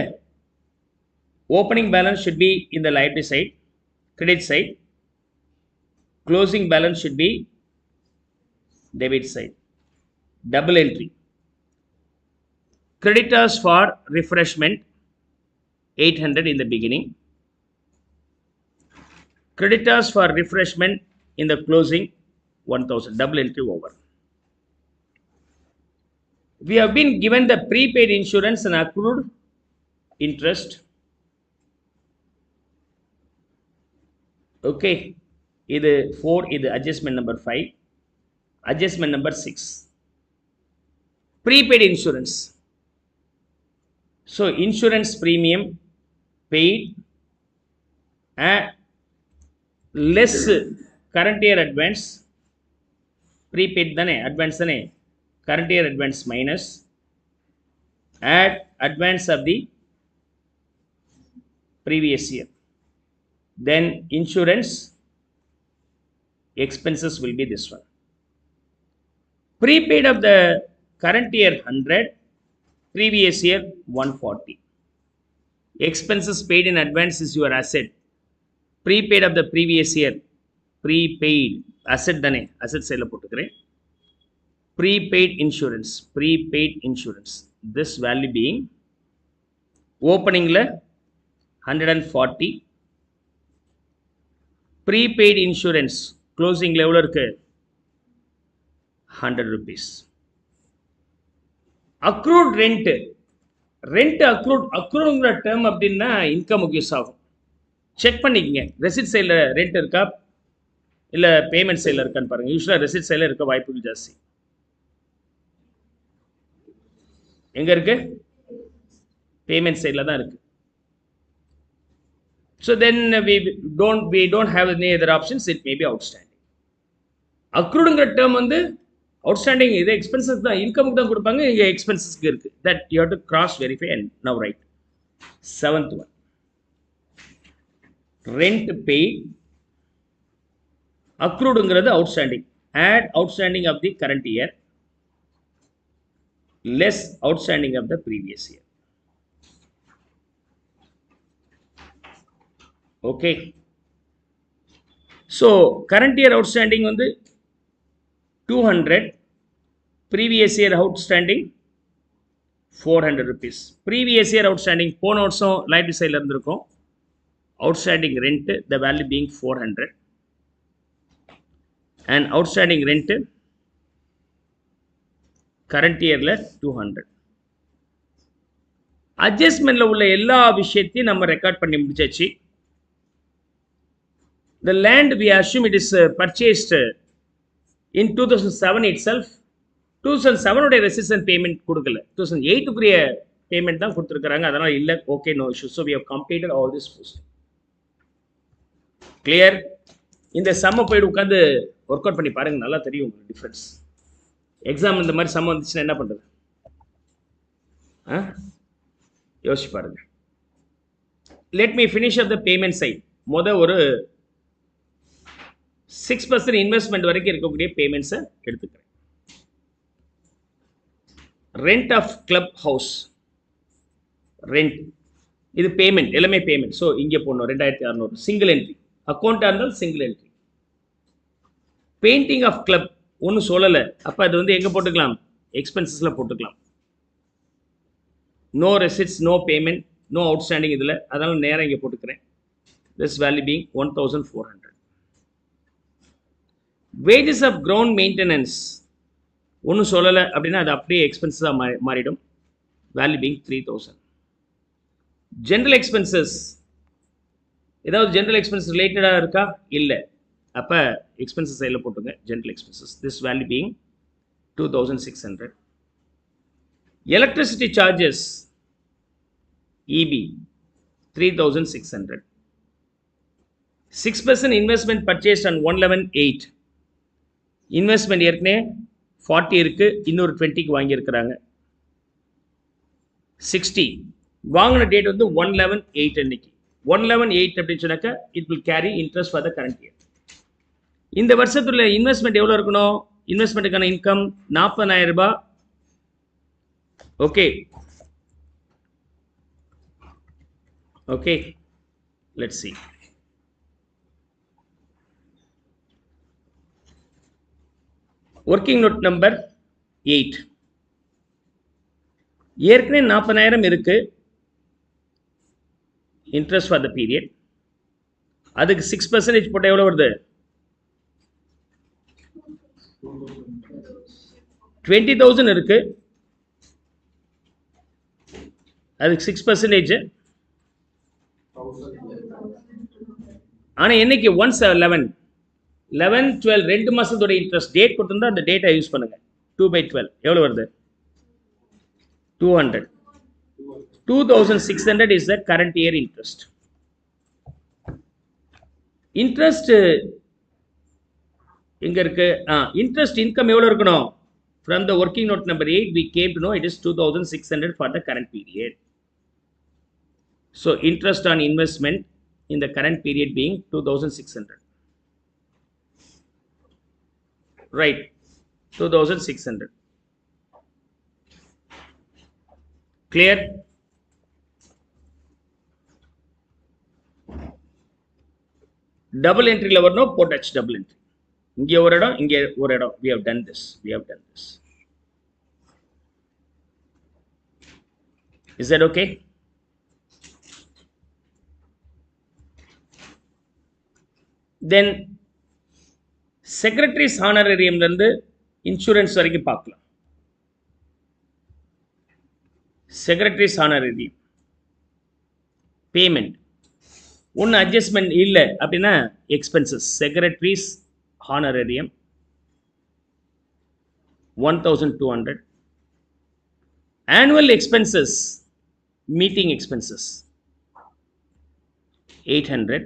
S1: Opening balance should be in the liability side, credit side. Closing balance should be debit side. Double entry. Creditors for refreshment 800 in the beginning. Creditors for refreshment in the closing 1000. Double entry over. We have been given the prepaid insurance and accrued interest. Okay. இது 4, இது adjustment number 5, adjustment number 6. Prepaid insurance. So insurance premium paid at less current year advance. Prepaid dane, advance dane, current year advance minus add advance of the previous year. Then insurance expenses will be this one. Prepaid of the current year 100, previous year 140. Expenses paid in advance is your asset. Prepaid of the previous year, prepaid asset dane, asset sale போட்டுக்கிறேன். Prepaid insurance, this value being opening la 140, prepaid insurance closing level இருக்கு 100 rupees. Accrued rent accrued term அப்படின்னா income use ஆகும். Check பண்ணிக்கங்க, ரெசிட் சைடில் rent இருக்கா இல்லை payment சைடில் இருக்கான்னு பாருங்கள். யூஸ்வலாக ரெசிட் சைடில் இருக்க வாய்ப்புகள் ஜாஸ்தி. எங்கே இருக்கு? பேமெண்ட் சைடில் தான் இருக்கு. So then we don't have any other options. It may be outstanding. Accrued term வந்து outstanding, இது expenses தான், income தான் கொடுப்பாங்க, இங்க expenses இருக்கு. That you have to cross verify and now write. 7th one. Rent paid. Accruedங்கிறது outstanding. Add outstanding of the current year less outstanding of the previous year. Okay. So current year outstanding வந்து 200, previous year outstanding 400 rupees. Previous year outstanding போன வருஷம் liability side இருந்திருக்கும். Outstanding rent, the value being 400, and outstanding rent current year 200. Adjustment உள்ள எல்லா விஷயத்தையும் நம்ம record பண்ணி முடிச்சாச்சு. The land, we assume it is purchased in 2007 itself. 2007 உடைய ரெசிஸ்டன்ட் பேமெண்ட் கொடுக்கல, 2008 உரிய பேமெண்ட் தான் கொடுத்துருக்காங்க. அதனால் இல்லை, okay, no issue. So we have completed all this post. Clear? இந்த சம்மை போய்ட்டு உட்காந்து ஒர்க் அவுட் பண்ணி பாருங்க, நல்லா தெரியும் உங்களுக்கு டிஃப்ரென்ஸ். எக்ஸாம் இந்த மாதிரி சம் வந்துச்சுன்னா என்ன பண்ணுறது? யோசிச்சு பாருங்க. Let me finish off the payment side. ஒரு 6% இன்வெஸ்ட்மெண்ட் வரைக்கும் இருக்கக்கூடிய பேமெண்ட்ஸை எடுத்துக்கிறேன். Rent of club house rent, இது பேமெண்ட், எல்லாமே பேமெண்ட். ஸோ இங்கே போடணும் 2600. சிங்கிள் என்ட்ரி, அக்கௌண்ட்டாக இருந்தால் single entry. Painting of club ஒன்றும் சொல்லலை, அப்போ அது வந்து எங்கே போட்டுக்கலாம்? எக்ஸ்பென்சஸில் போட்டுக்கலாம். No receipts, no payment, no outstanding இதில், அதனால் நேராக இங்கே போட்டுக்கிறேன். This value being 1400. wages of ground maintenance ஒன்றும் சொல்லலை அப்படின்னா அது அப்படியே எக்ஸ்பென்சஸாக மாறிடும். Value being 3000. ஜென்ரல் எக்ஸ்பென்சஸ், ஏதாவது ஜென்ரல் எக்ஸ்பென்சஸ் ரிலேட்டடாக இருக்கா? இல்லை. அப்போ எக்ஸ்பென்சஸ் சைடில் போட்டுங்க general expenses. This value being 2600. Electricity charges EB 3600. 6% investment purchased on 111.8. Investment ஏற்கனவே 40 இருக்கு, இன்னொரு 20க்கு வாங்கி இருக்கிறாங்க. 60 வாங்கின டேட் வந்து 111.8 அன்னைக்கு. 111.8 அப்படின்னு சொன்னாக்க it will carry interest for the current year. இந்த வருஷத்துல இன்வெஸ்ட்மெண்ட் எவ்வளவு இருக்கணும்? இன்வெஸ்ட்மெண்ட்டுக்கான இன்கம் 40,000 ரூபாய். Okay okay, let's see. Working note number 8. ஏற்கனவே 40,000 இருக்கு இன்ட்ரெஸ்ட் ஃபார் த பீரியட். அதுக்கு 6% போட்டால் எவ்வளோ வருது? 20,000 இருக்கு, அதுக்கு 6%. ஆனால் என்னைக்கு? ஒன்ஸ் 11, 12 2 மாசத்தோட இன்ட்ரெஸ்ட் டேட் கொடுத்துருந்தா அந்த டேட்டை யூஸ் பண்ணுங்க. 2/12 எவ்வளோ வருது? 200. 2,600 is the current year interest. Interest எங்க இருக்கு? இன்ட்ரெஸ்ட் இன்கம் எவ்வளோ இருக்கணும்? From the working note number 8 we came to know it is 2,600 for the current period. So interest on investment in the current period being 2,600. Right, 2,600. Clear? Double entry level no potash double entry. இங்கே ஒரு இடம், இங்கே ஒரு இடம். We have done this. Is that okay? Then secretary's honorarium இருந்து insurance வரைக்கும் பார்க்கலாம். secretary's honorarium payment ஒன்று அட்ஜஸ்ட்மெண்ட் இல்லை அப்படின்னா expenses. secretary's honorarium 1,200. annual expenses, meeting expenses 800.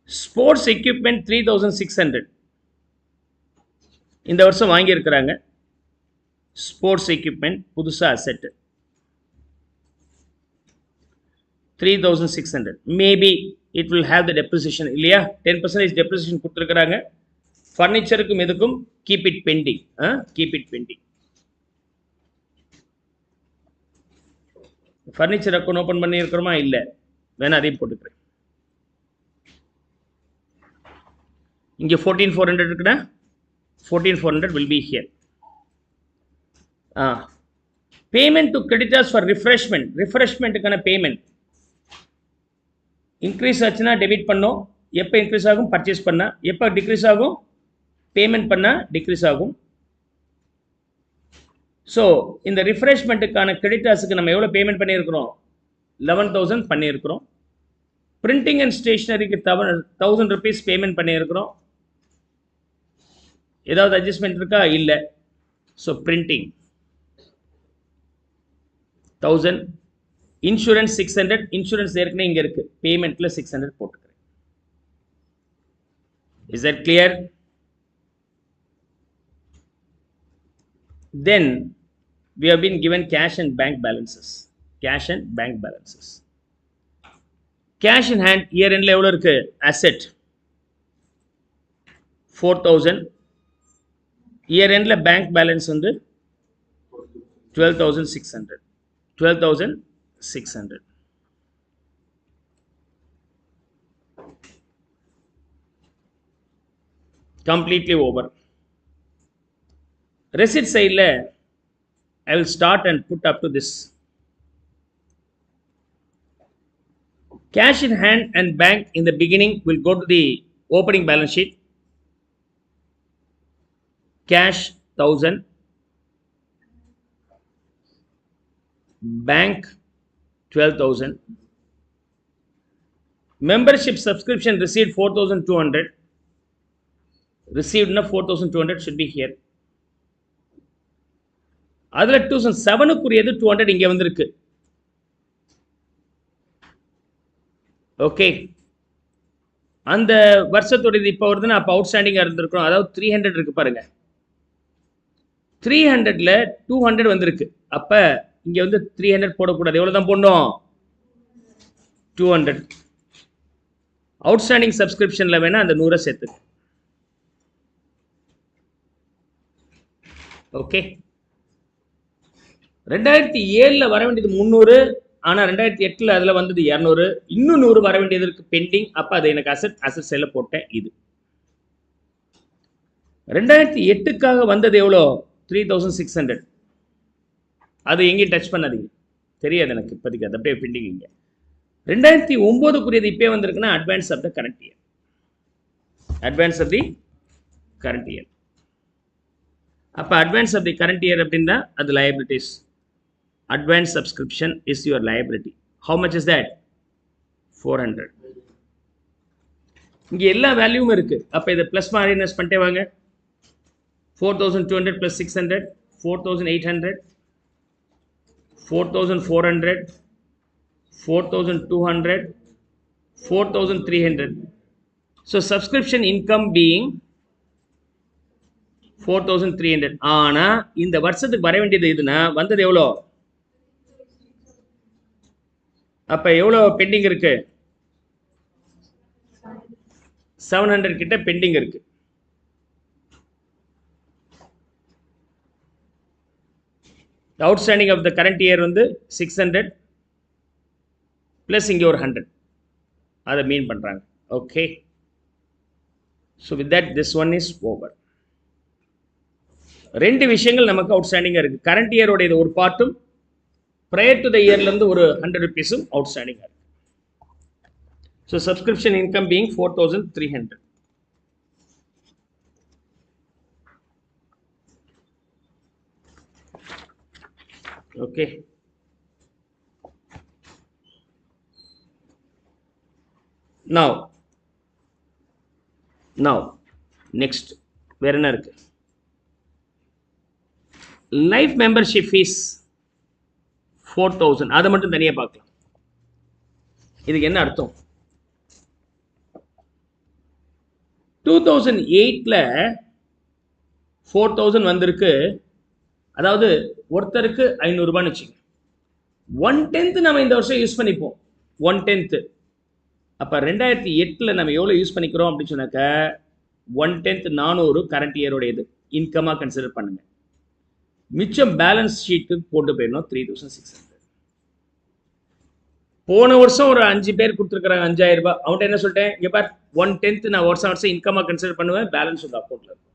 S1: Sports equipment 3,600 இந்த வருஷம் வாங்கி இருக்கிறாங்க. ஸ்போர்ட்ஸ் எக்யூப்மெண்ட் புதுசா asset 3,600. Maybe it will have the depreciation இல்லையா? 10% டெப்ரிசியேஷன் கொடுத்துருக்காங்க. ஃபர்னிச்சருக்கும் எதுக்கும் keep it pending. Furniture account open பண்ணி இருக்கிறோமா? இல்லை, வேணா அதையும் போட்டுக்கிறேன். இங்கே 14,400 இருக்குன்னா 14,400 will be here. Payment to creditors for refreshment. refreshmentக்கான பேமெண்ட் இன்க்ரீஸ் ஆச்சுன்னா டெபிட் பண்ணோம். எப்போ இன்க்ரீஸ் ஆகும்? பர்ச்சேஸ் பண்ணா. எப்போ டிக்ரீஸ் ஆகும்? பேமெண்ட் பண்ணா டிக்ரீஸ் ஆகும். ஸோ இந்த ரிஃப்ரெஷ்மெண்ட்டுக்கான கிரெடிட்டர்ஸுக்கு நம்ம எவ்வளோ பேமெண்ட் பண்ணியிருக்கிறோம்? 11,000 பண்ணியிருக்கிறோம். பிரிண்டிங் அண்ட் ஸ்டேஷனரிக்கு 1,000 rupees பேமெண்ட் பண்ணியிருக்கிறோம். ஏதாவது அட்ஜஸ்ட்மெண்ட் இருக்கா? இல்லை. So printing 1,000. இன்சூரன்ஸ் 600. இன்சூரன்ஸ் ஏற்கனவே இங்கே இருக்கு, பேமெண்ட்ல 600 போட்டுக்கிறேன். Is that clear? Then we have been given cash and bank balances. Cash in hand year end எவ்வளோ இருக்கு? asset 4,000. year endல bank balance வந்து 12,600. completely over. Receipt side I will start and put up to this. Cash in hand and bank in the beginning will go to the opening balance sheet. Cash 1,000. Bank 12,000. Membership subscription received 4,200. Received 4,200 should be here. அதில் 2007க்குரியது 200 இங்கே வந்திருக்கு. Okay, அந்த வருஷத்துடையது இப்போ வருதுன்னா அப்போ அவுட்ஸ்டாண்டிங்காக இருந்திருக்கும். அதாவது 300 இருக்கு பாருங்க. 300ல் 200 வந்திருக்கு. அப்போ இங்கே வந்து 300 போடக்கூடாது. எவ்வளோ தான் போடணும்? 200. அவுட்ஸ்டாண்டிங் சப்ஸ்கிரிப்ஷனில் வேணால் அந்த 100 சேர்த்துக்கு. ஓகே, 2007ல் வர வேண்டியது 300, ஆனால் 2008ல் அதில் வந்தது 200. இன்னும் 100 வர வேண்டியது இருக்கு பெண்டிங். அப்போ அது எனக்கு அசட் செல்ல போட்டேன். இது 2008க்காக வந்தது எவ்வளோ? 3600. அது எங்கேயும் டச் பண்ணாதீங்க, தெரியாது எனக்கு இப்போதைக்கு. அது அப்படியே பெண்டிங். இங்கே 2009க்குரியது இப்போ வந்திருக்குன்னா advance of the current year. Advance of the current year. அப்போ advance of the current year அப்படின்னா அது liabilities. Advance subscription is your liability. How much is that? 400. இங்கே எல்லா வேல்யூவும் இருக்கு. அப்போ இதை ப்ளஸ் மைனஸ் பண்ணிட்டே வாங்க. 4200 + 600, 4800, 4400, 4200, 4300. So subscription income being 4300. ஆனால் இந்த வருஷத்துக்கு வர வேண்டியது இதுனா வந்தது எவ்வளோ? அப்போ எவ்வளோ பெண்டிங் இருக்கு? 700 கிட்ட பெண்டிங் இருக்கு. Outstanding of the current year வந்து 600 ப்ளஸ் இங்கே ஒரு 100. அதை மீன் பண்ணுறாங்க. Okay, so with that this one is over. 2 விஷயங்கள் நமக்கு அவுட்ஸ்டாண்டிங்காக இருக்குது. கரண்ட் இயரோட ஒரு பார்ட்டும் prior to the இயர்லேருந்து ஒரு 100 rupees அவுட்ஸ்டாண்டிங்காக இருக்குது. So subscription income being 4300. Okay, now next வேற என்ன இருக்கு? Life membership fees 4000. அதை மட்டும் தனியாக பார்க்கலாம். இதுக்கு என்ன அர்த்தம்? 2008ல் 4000 வந்திருக்கு. அதாவது ஒருத்தருக்கு 500 ரூபான்னு வச்சுங்க. 1/10 நம்ம இந்த வருஷம் யூஸ் பண்ணிப்போம். 1/10. அப்போ 2008ல் நம்ம எவ்வளோ யூஸ் பண்ணிக்கிறோம் அப்படின்னு சொன்னாக்க 1/10 400 கரண்ட் இயரோடையது இன்கமாக கன்சிடர் பண்ணுங்க. மிச்சம் பேலன்ஸ் ஷீட்டுக்கு போட்டு போயிடணும் 3600. போன வருஷம் ஒரு 5 பேர் கொடுத்துருக்குறாங்க 5000 ரூபாய். அவன்கிட்ட என்ன சொல்லிட்டேன்? இங்கே பார், 1/10 நான் வருஷம் இன்கமாக கன்சிடர் பண்ணுவேன், பேலன்ஸ் உங்கள் அக்கௌண்ட்டில் இருக்கும்.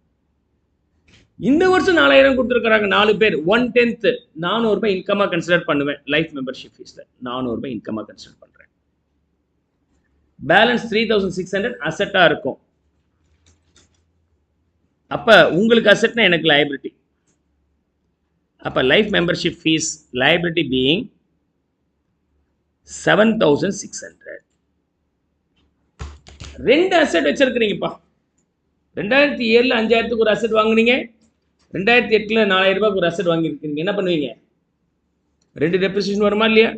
S1: இந்த வருஷம் 4000 கொடுத்துருக்குறாங்க 4 பேர். 1/10 400 ரூபாய் இன்கமாக கன்சிடர் பண்ணுவேன். லைஃப் மெம்பர்ஷிப் ஃபீஸில் 400 ரூபாய் இன்கமாக கன்சிடர் பண்ணுறேன். பேலன்ஸ் 3600 அசட்டாக இருக்கும். அப்போ உங்களுக்கு அசட்னா எனக்கு லைபிலிட்டி. அப்போ life membership fees liability being 7600. 2 asset வச்சிருக்கிறீங்கப்பா. 2007ல் 5000க்கு ஒரு அசட் வாங்குனீங்க, 2008ல் 4000 ரூபாய்க்கு ஒரு அசட் வாங்கியிருக்கீங்க. என்ன பண்ணுவீங்க? 2 டெப்ரிசியேஷன் வருமா இல்லையா?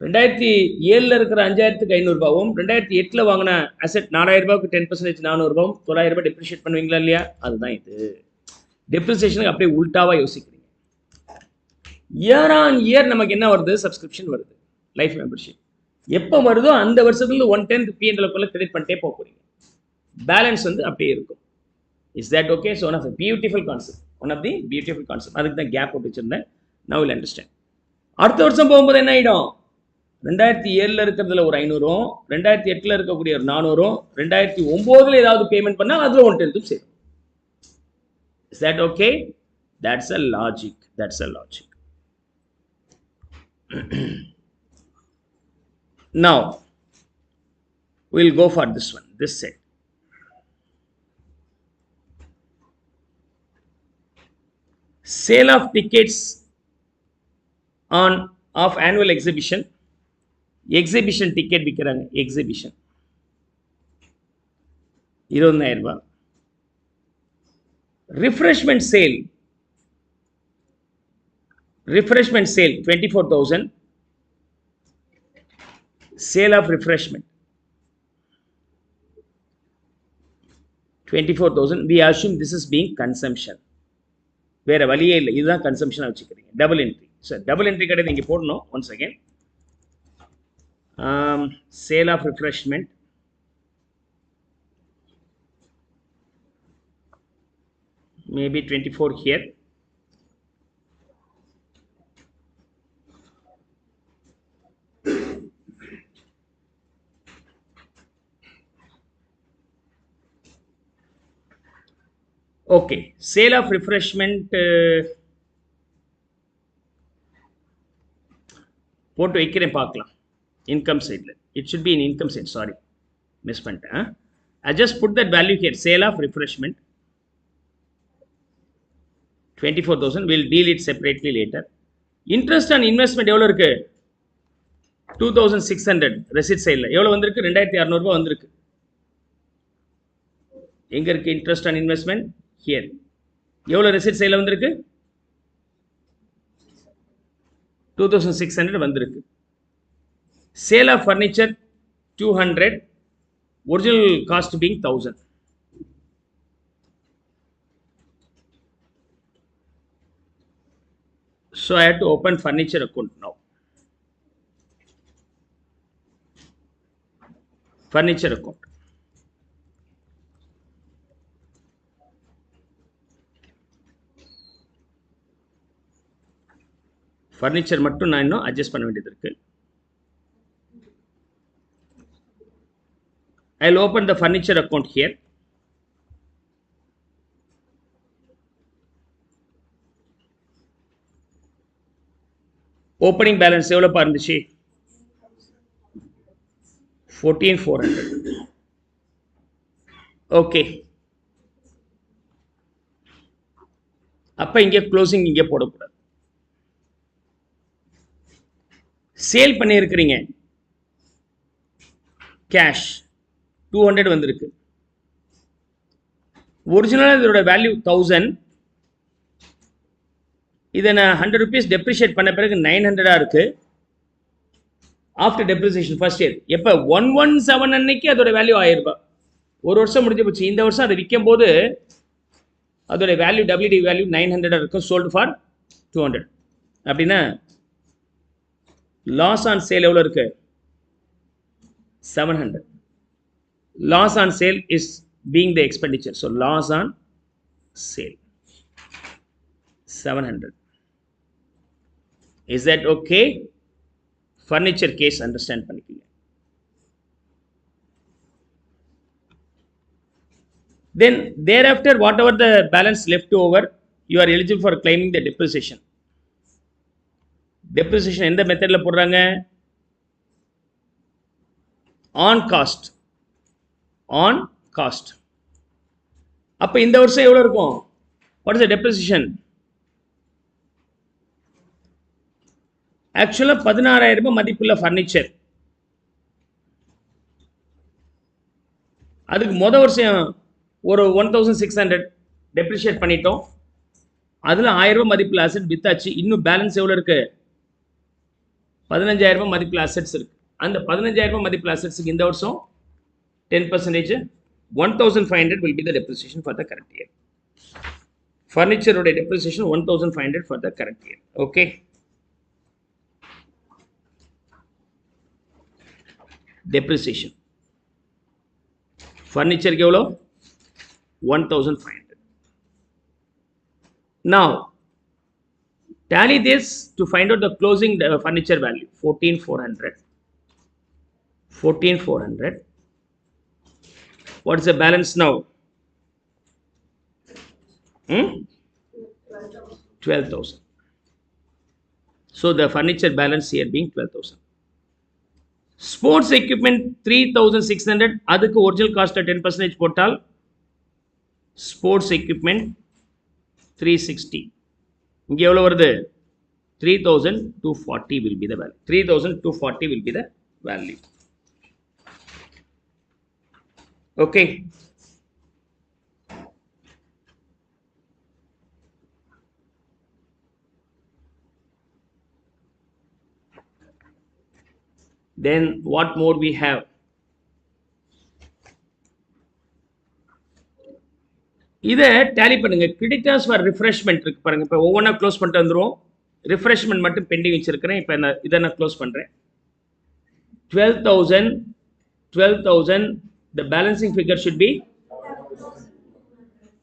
S1: 2007ல் இருக்கிற 5000க்கு 500 ரூபாவும் 2008ல் வாங்கின அசட் 4000 ரூபாய்க்கு 10% 400 ரூபாயும் 900 ரூபாய் டெப்ரிஷியேட் பண்ணுவீங்களா இல்லையா? அதுதான் இது. டெப்ரிசியேஷனுக்கு அப்படியே உல்டாவாக யோசிக்கிறீங்க. இயர் ஆன் இயர் நமக்கு என்ன வருது? சப்ஸ்கிரிப்ஷன் வருது. லைஃப் மெம்பர்ஷிப் எப்போ வருதோ அந்த வருஷத்துல 1/10 P&L கிரெடிட் பண்ணிட்டே போக போறீங்க. பேலன்ஸ் வந்து அப்படியே இருக்கும். Is that okay? So one of the beautiful concept. அதுக்கு தான் கேப் போட்டு வச்சிருந்தேன். Now will understand. அடுத்த வருஷம் போகும்போது என்ன ஆகிடும்? 2007ல் இருக்கிறதுல ஒரு 500ம், 2008ல் இருக்கக்கூடிய ஒரு 400ம், 2009ல் ஏதாவது பேமெண்ட் பண்ணால் அதில் 1/10 சேரும். Is that okay? That's a logic. Now we'll go for this one, this set. Sale of tickets of annual exhibition ticket விற்கிறாங்க. எக்ஸிபிஷன் 20000 ரூபாய். Refreshment sale refreshment sale 24,000, sale of refreshment 24,000. We assume this is being consumption. வேற வழியே இல்லை, இதுதான் கன்சம்ஷனாக வச்சுக்கிறீங்க. Double entry. Sir double entry கிடையாது, இங்கே போடணும். Once again sale of refreshment maybe 24 here. Okay, sale of refreshment போட்டு வைக்கிறேன் பார்க்கலாம். இன்கம் சைடில் it should be in income side. Sorry, miss பண்ணிட்டேன். I just put that value here, sale of refreshment 24,000. we'll deal it separately later. interest on investment எவ்வளோ இருக்கு? 2,600. ரெசிட் சைடில் எவ்வளோ வந்திருக்கு? 2,600 ரூபாய் வந்திருக்கு. எங்கே இருக்கு இன்ட்ரெஸ்ட் ஆன் இன்வெஸ்ட்மெண்ட்? ஹியர். எவ்வளோ ரெசிட் சைடில் வந்திருக்கு? 2,600 வந்திருக்கு. Sale of furniture 200, original cost being 1,000. So I have to open furniture account now. Furniture account. Furniture மட்டும் நான் இன்னும் அட்ஜஸ்ட் பண்ண வேண்டியது இருக்கு. I'll open the furniture account here. Opening balance எவ்வளோப்பா இருந்துச்சு? 14,400. ஓகே, அப்போ இங்கே க்ளோசிங் இங்கே போடக்கூடாது. சேல் பண்ணியிருக்கிறீங்க, கேஷ் 200 வந்திருக்கு. ஒரிஜினலாக இதோட வேல்யூ 1,000. இதை நான் 100 rupees டெப்ரிஷியேட் பண்ண பிறகு 900 இருக்கு. ஆஃப்டர் டெப்ரிசியேஷன் ஃபர்ஸ்ட் இயர் எப்போ 117 அன்னைக்கு அதோட வேல்யூ 1000 ரூபாய். ஒரு வருஷம் முடிஞ்சு போச்சு. இந்த வருஷம் அதை விற்கும் போது அதோட வேல்யூ WD வேல்யூ 900 இருக்கும். Sold for 200. அப்படின்னா லாஸ் ஆன் சேல் எவ்வளோ இருக்கு? 700. Loss on sale is being the expenditure. So loss on sale 700. Is that okay? Furniture case understand பண்ணிக்கீங்க. Then thereafter whatever the balance left over, you are eligible for claiming the depreciation. Depreciation எந்த மெத்தட்ல போடுறாங்க? on cost. on cost. அப்போ இந்த வருஷம் எவ்வளோ இருக்கும்? what is the depreciation? ஆக்சுவலாக 16,000 ரூபாய் மதிப்புள்ள ஃபர்னிச்சர். அதுக்கு மொதல் வருஷம் ஒரு 1,600 டெப்ரிஷியேட் பண்ணிட்டோம். அதில் 1,000 ரூபாய் மதிப்புள்ள அசெட் வித்தாச்சு. இன்னும் பேலன்ஸ் எவ்வளோ இருக்கு? 15,000 ரூபாய் மதிப்புள்ள அசெட்ஸ் இருக்கு. அந்த 15,000 ரூபாய் மதிப்புள்ள அசெட்ஸுக்கு இந்த வருஷம் 10%, 1,500 will be the depreciation for the current year. ஃபர்னிச்சரோட depreciation 1,500 for the current year. Okay, depreciation furniture எவ்வளோ? 1,500. now tally this to find out the closing furniture value. 14,400. 14,400. what is the balance now? 12,000. so the furniture balance here being 12,000. Sports equipment 3,600. அதுக்கு original cost 10% போட்டால் sports equipment 360. இங்கே எவ்வளோ வருது? 3,240 will be the value. 3,240 will be the value. Okay. Then what more we have? இதை tally பண்ணுங்க. Creditors for refreshment இருக்கு பாருங்க. இப்போ ஒவ்வொன்றா க்ளோஸ் பண்ணிட்டு வந்துடும். ரிஃப்ரெஷ்மெண்ட் மட்டும் பெண்டிங் வச்சிருக்கிறேன். இப்போ இதை நான் க்ளோஸ் பண்ணுறேன். 12,000 the balancing figure should be,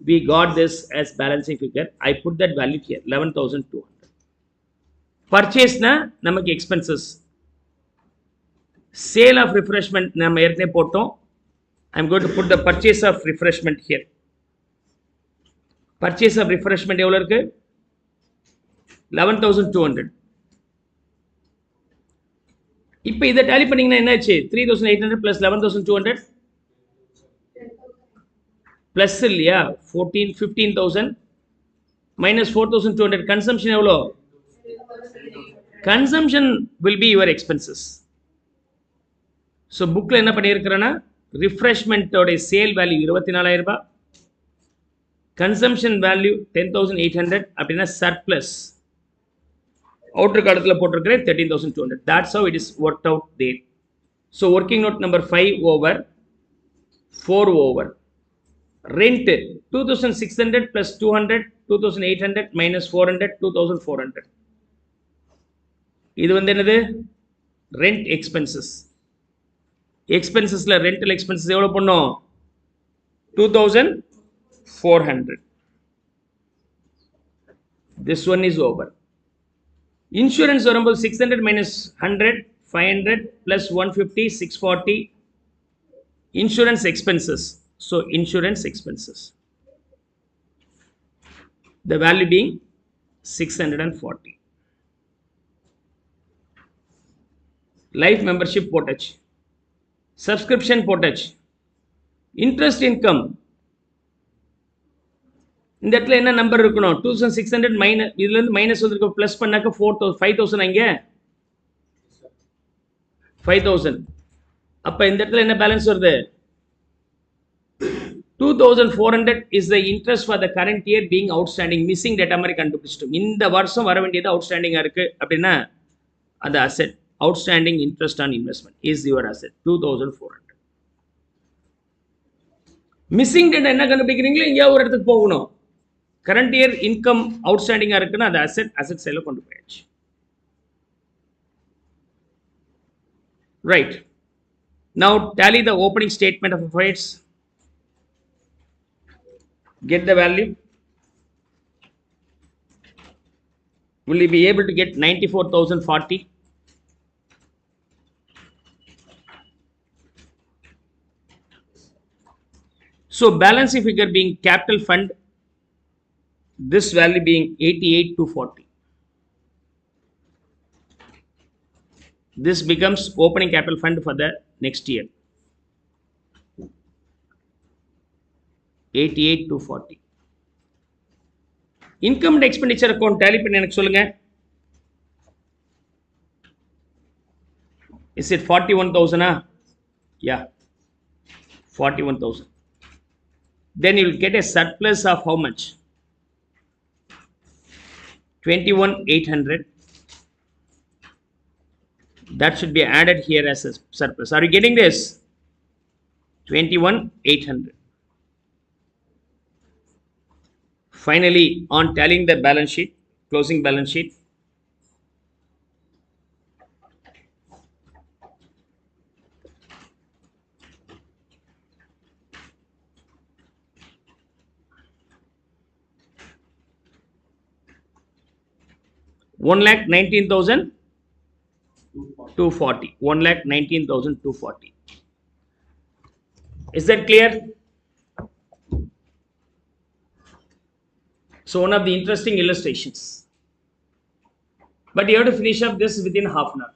S1: we got this as balancing figure. I put that value here 11,200. purchase na namak expenses, sale of refreshment நம்ம ஏற்கனவே போட்டோம். I'm going to put the purchase of refreshment here. purchase of refreshment எவ்வளவு இருக்கு? 11,200. இப்போ இதை tally பண்ணீங்கன்னா என்னாச்சு? 3,800 plus 11,200 plus இல்லையா? 15,000 minus 4,200. consumption எவ்வளோ? consumption will be your expenses. so bookல என்ன பண்ணியிருக்கிறேன்னா refreshment ஓட சேல் வேல்யூ 24,000 ரூபாய், consumption value 10,800 அப்படின்னா surplus outer காலத்தில் போட்டிருக்கிறேன் 13,200. that's how it is worked out there. so working note number 5 over 4 over rent 2,600 plus 200 2,800 minus 400 2,400. இது வந்து என்னது? rent expenses. expensesல rental expenses எவ்வளவு பண்ணோம்? 2,400. this one is over. insurance வரும்போது 600 minus 100 500 plus 150 640 insurance expenses. so insurance expenses, the value being 640. life membership போட்டாச்சு, subscription போட்டாச்சு, interest income இந்த இடத்துல என்ன நம்பர் இருக்கணும்? 2,600 மைனஸ், இதுல இருந்து மைனஸ் வந்திருக்கு, பிளஸ் பண்ணாக்க 5,000 அங்க 5,000. அப்ப இந்த இடத்துல என்ன பேலன்ஸ் வருது? 2,400 is the interest for the current year being outstanding. missing data மாதிரி கண்டுபிடிச்சிட்டோம். இந்த வருஷம் வர வேண்டியது அவுட்ஸ்டாண்டிங்கா இருக்கு அப்படின்னா அது asset. outstanding interest on investment is your asset 2,400. missing data என்ன கண்டுபிடிக்கிறீங்களோ இங்க ஒரு இடத்துக்கு போகணும். current year income outstanding இருக்குன்னா அது asset sale கொண்டு போயாச்சு. right, now tally the opening statement of affairs, get the value. will you be able to get 94,040? so balancing figure being capital fund, this value being 88,240. this becomes opening capital fund for the next year 88,240. income and expenditure account tally பண்ணி எனக்கு சொல்லுங்க. is it 41,000? yeah, 41,000. then you will get a surplus of how much? 21,800. that should be added here as a surplus. are you getting this? 21,800. finally, on tallying the balance sheet, closing balance sheet, $1,19,240. 1,19,240. is that clear? so one of the interesting illustrations, but you have to finish up this within half an hour.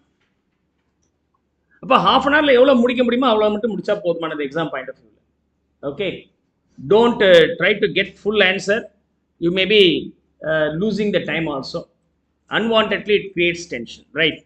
S1: அப்ப half an hourல எவ்வளவு முடிக்க முடியுமோ அவ்வளவு மட்டும் முடிச்சா போதுமானது exam point of view. okay, don't try to get full answer. you may be losing the time also. unwantedly it creates tension, right?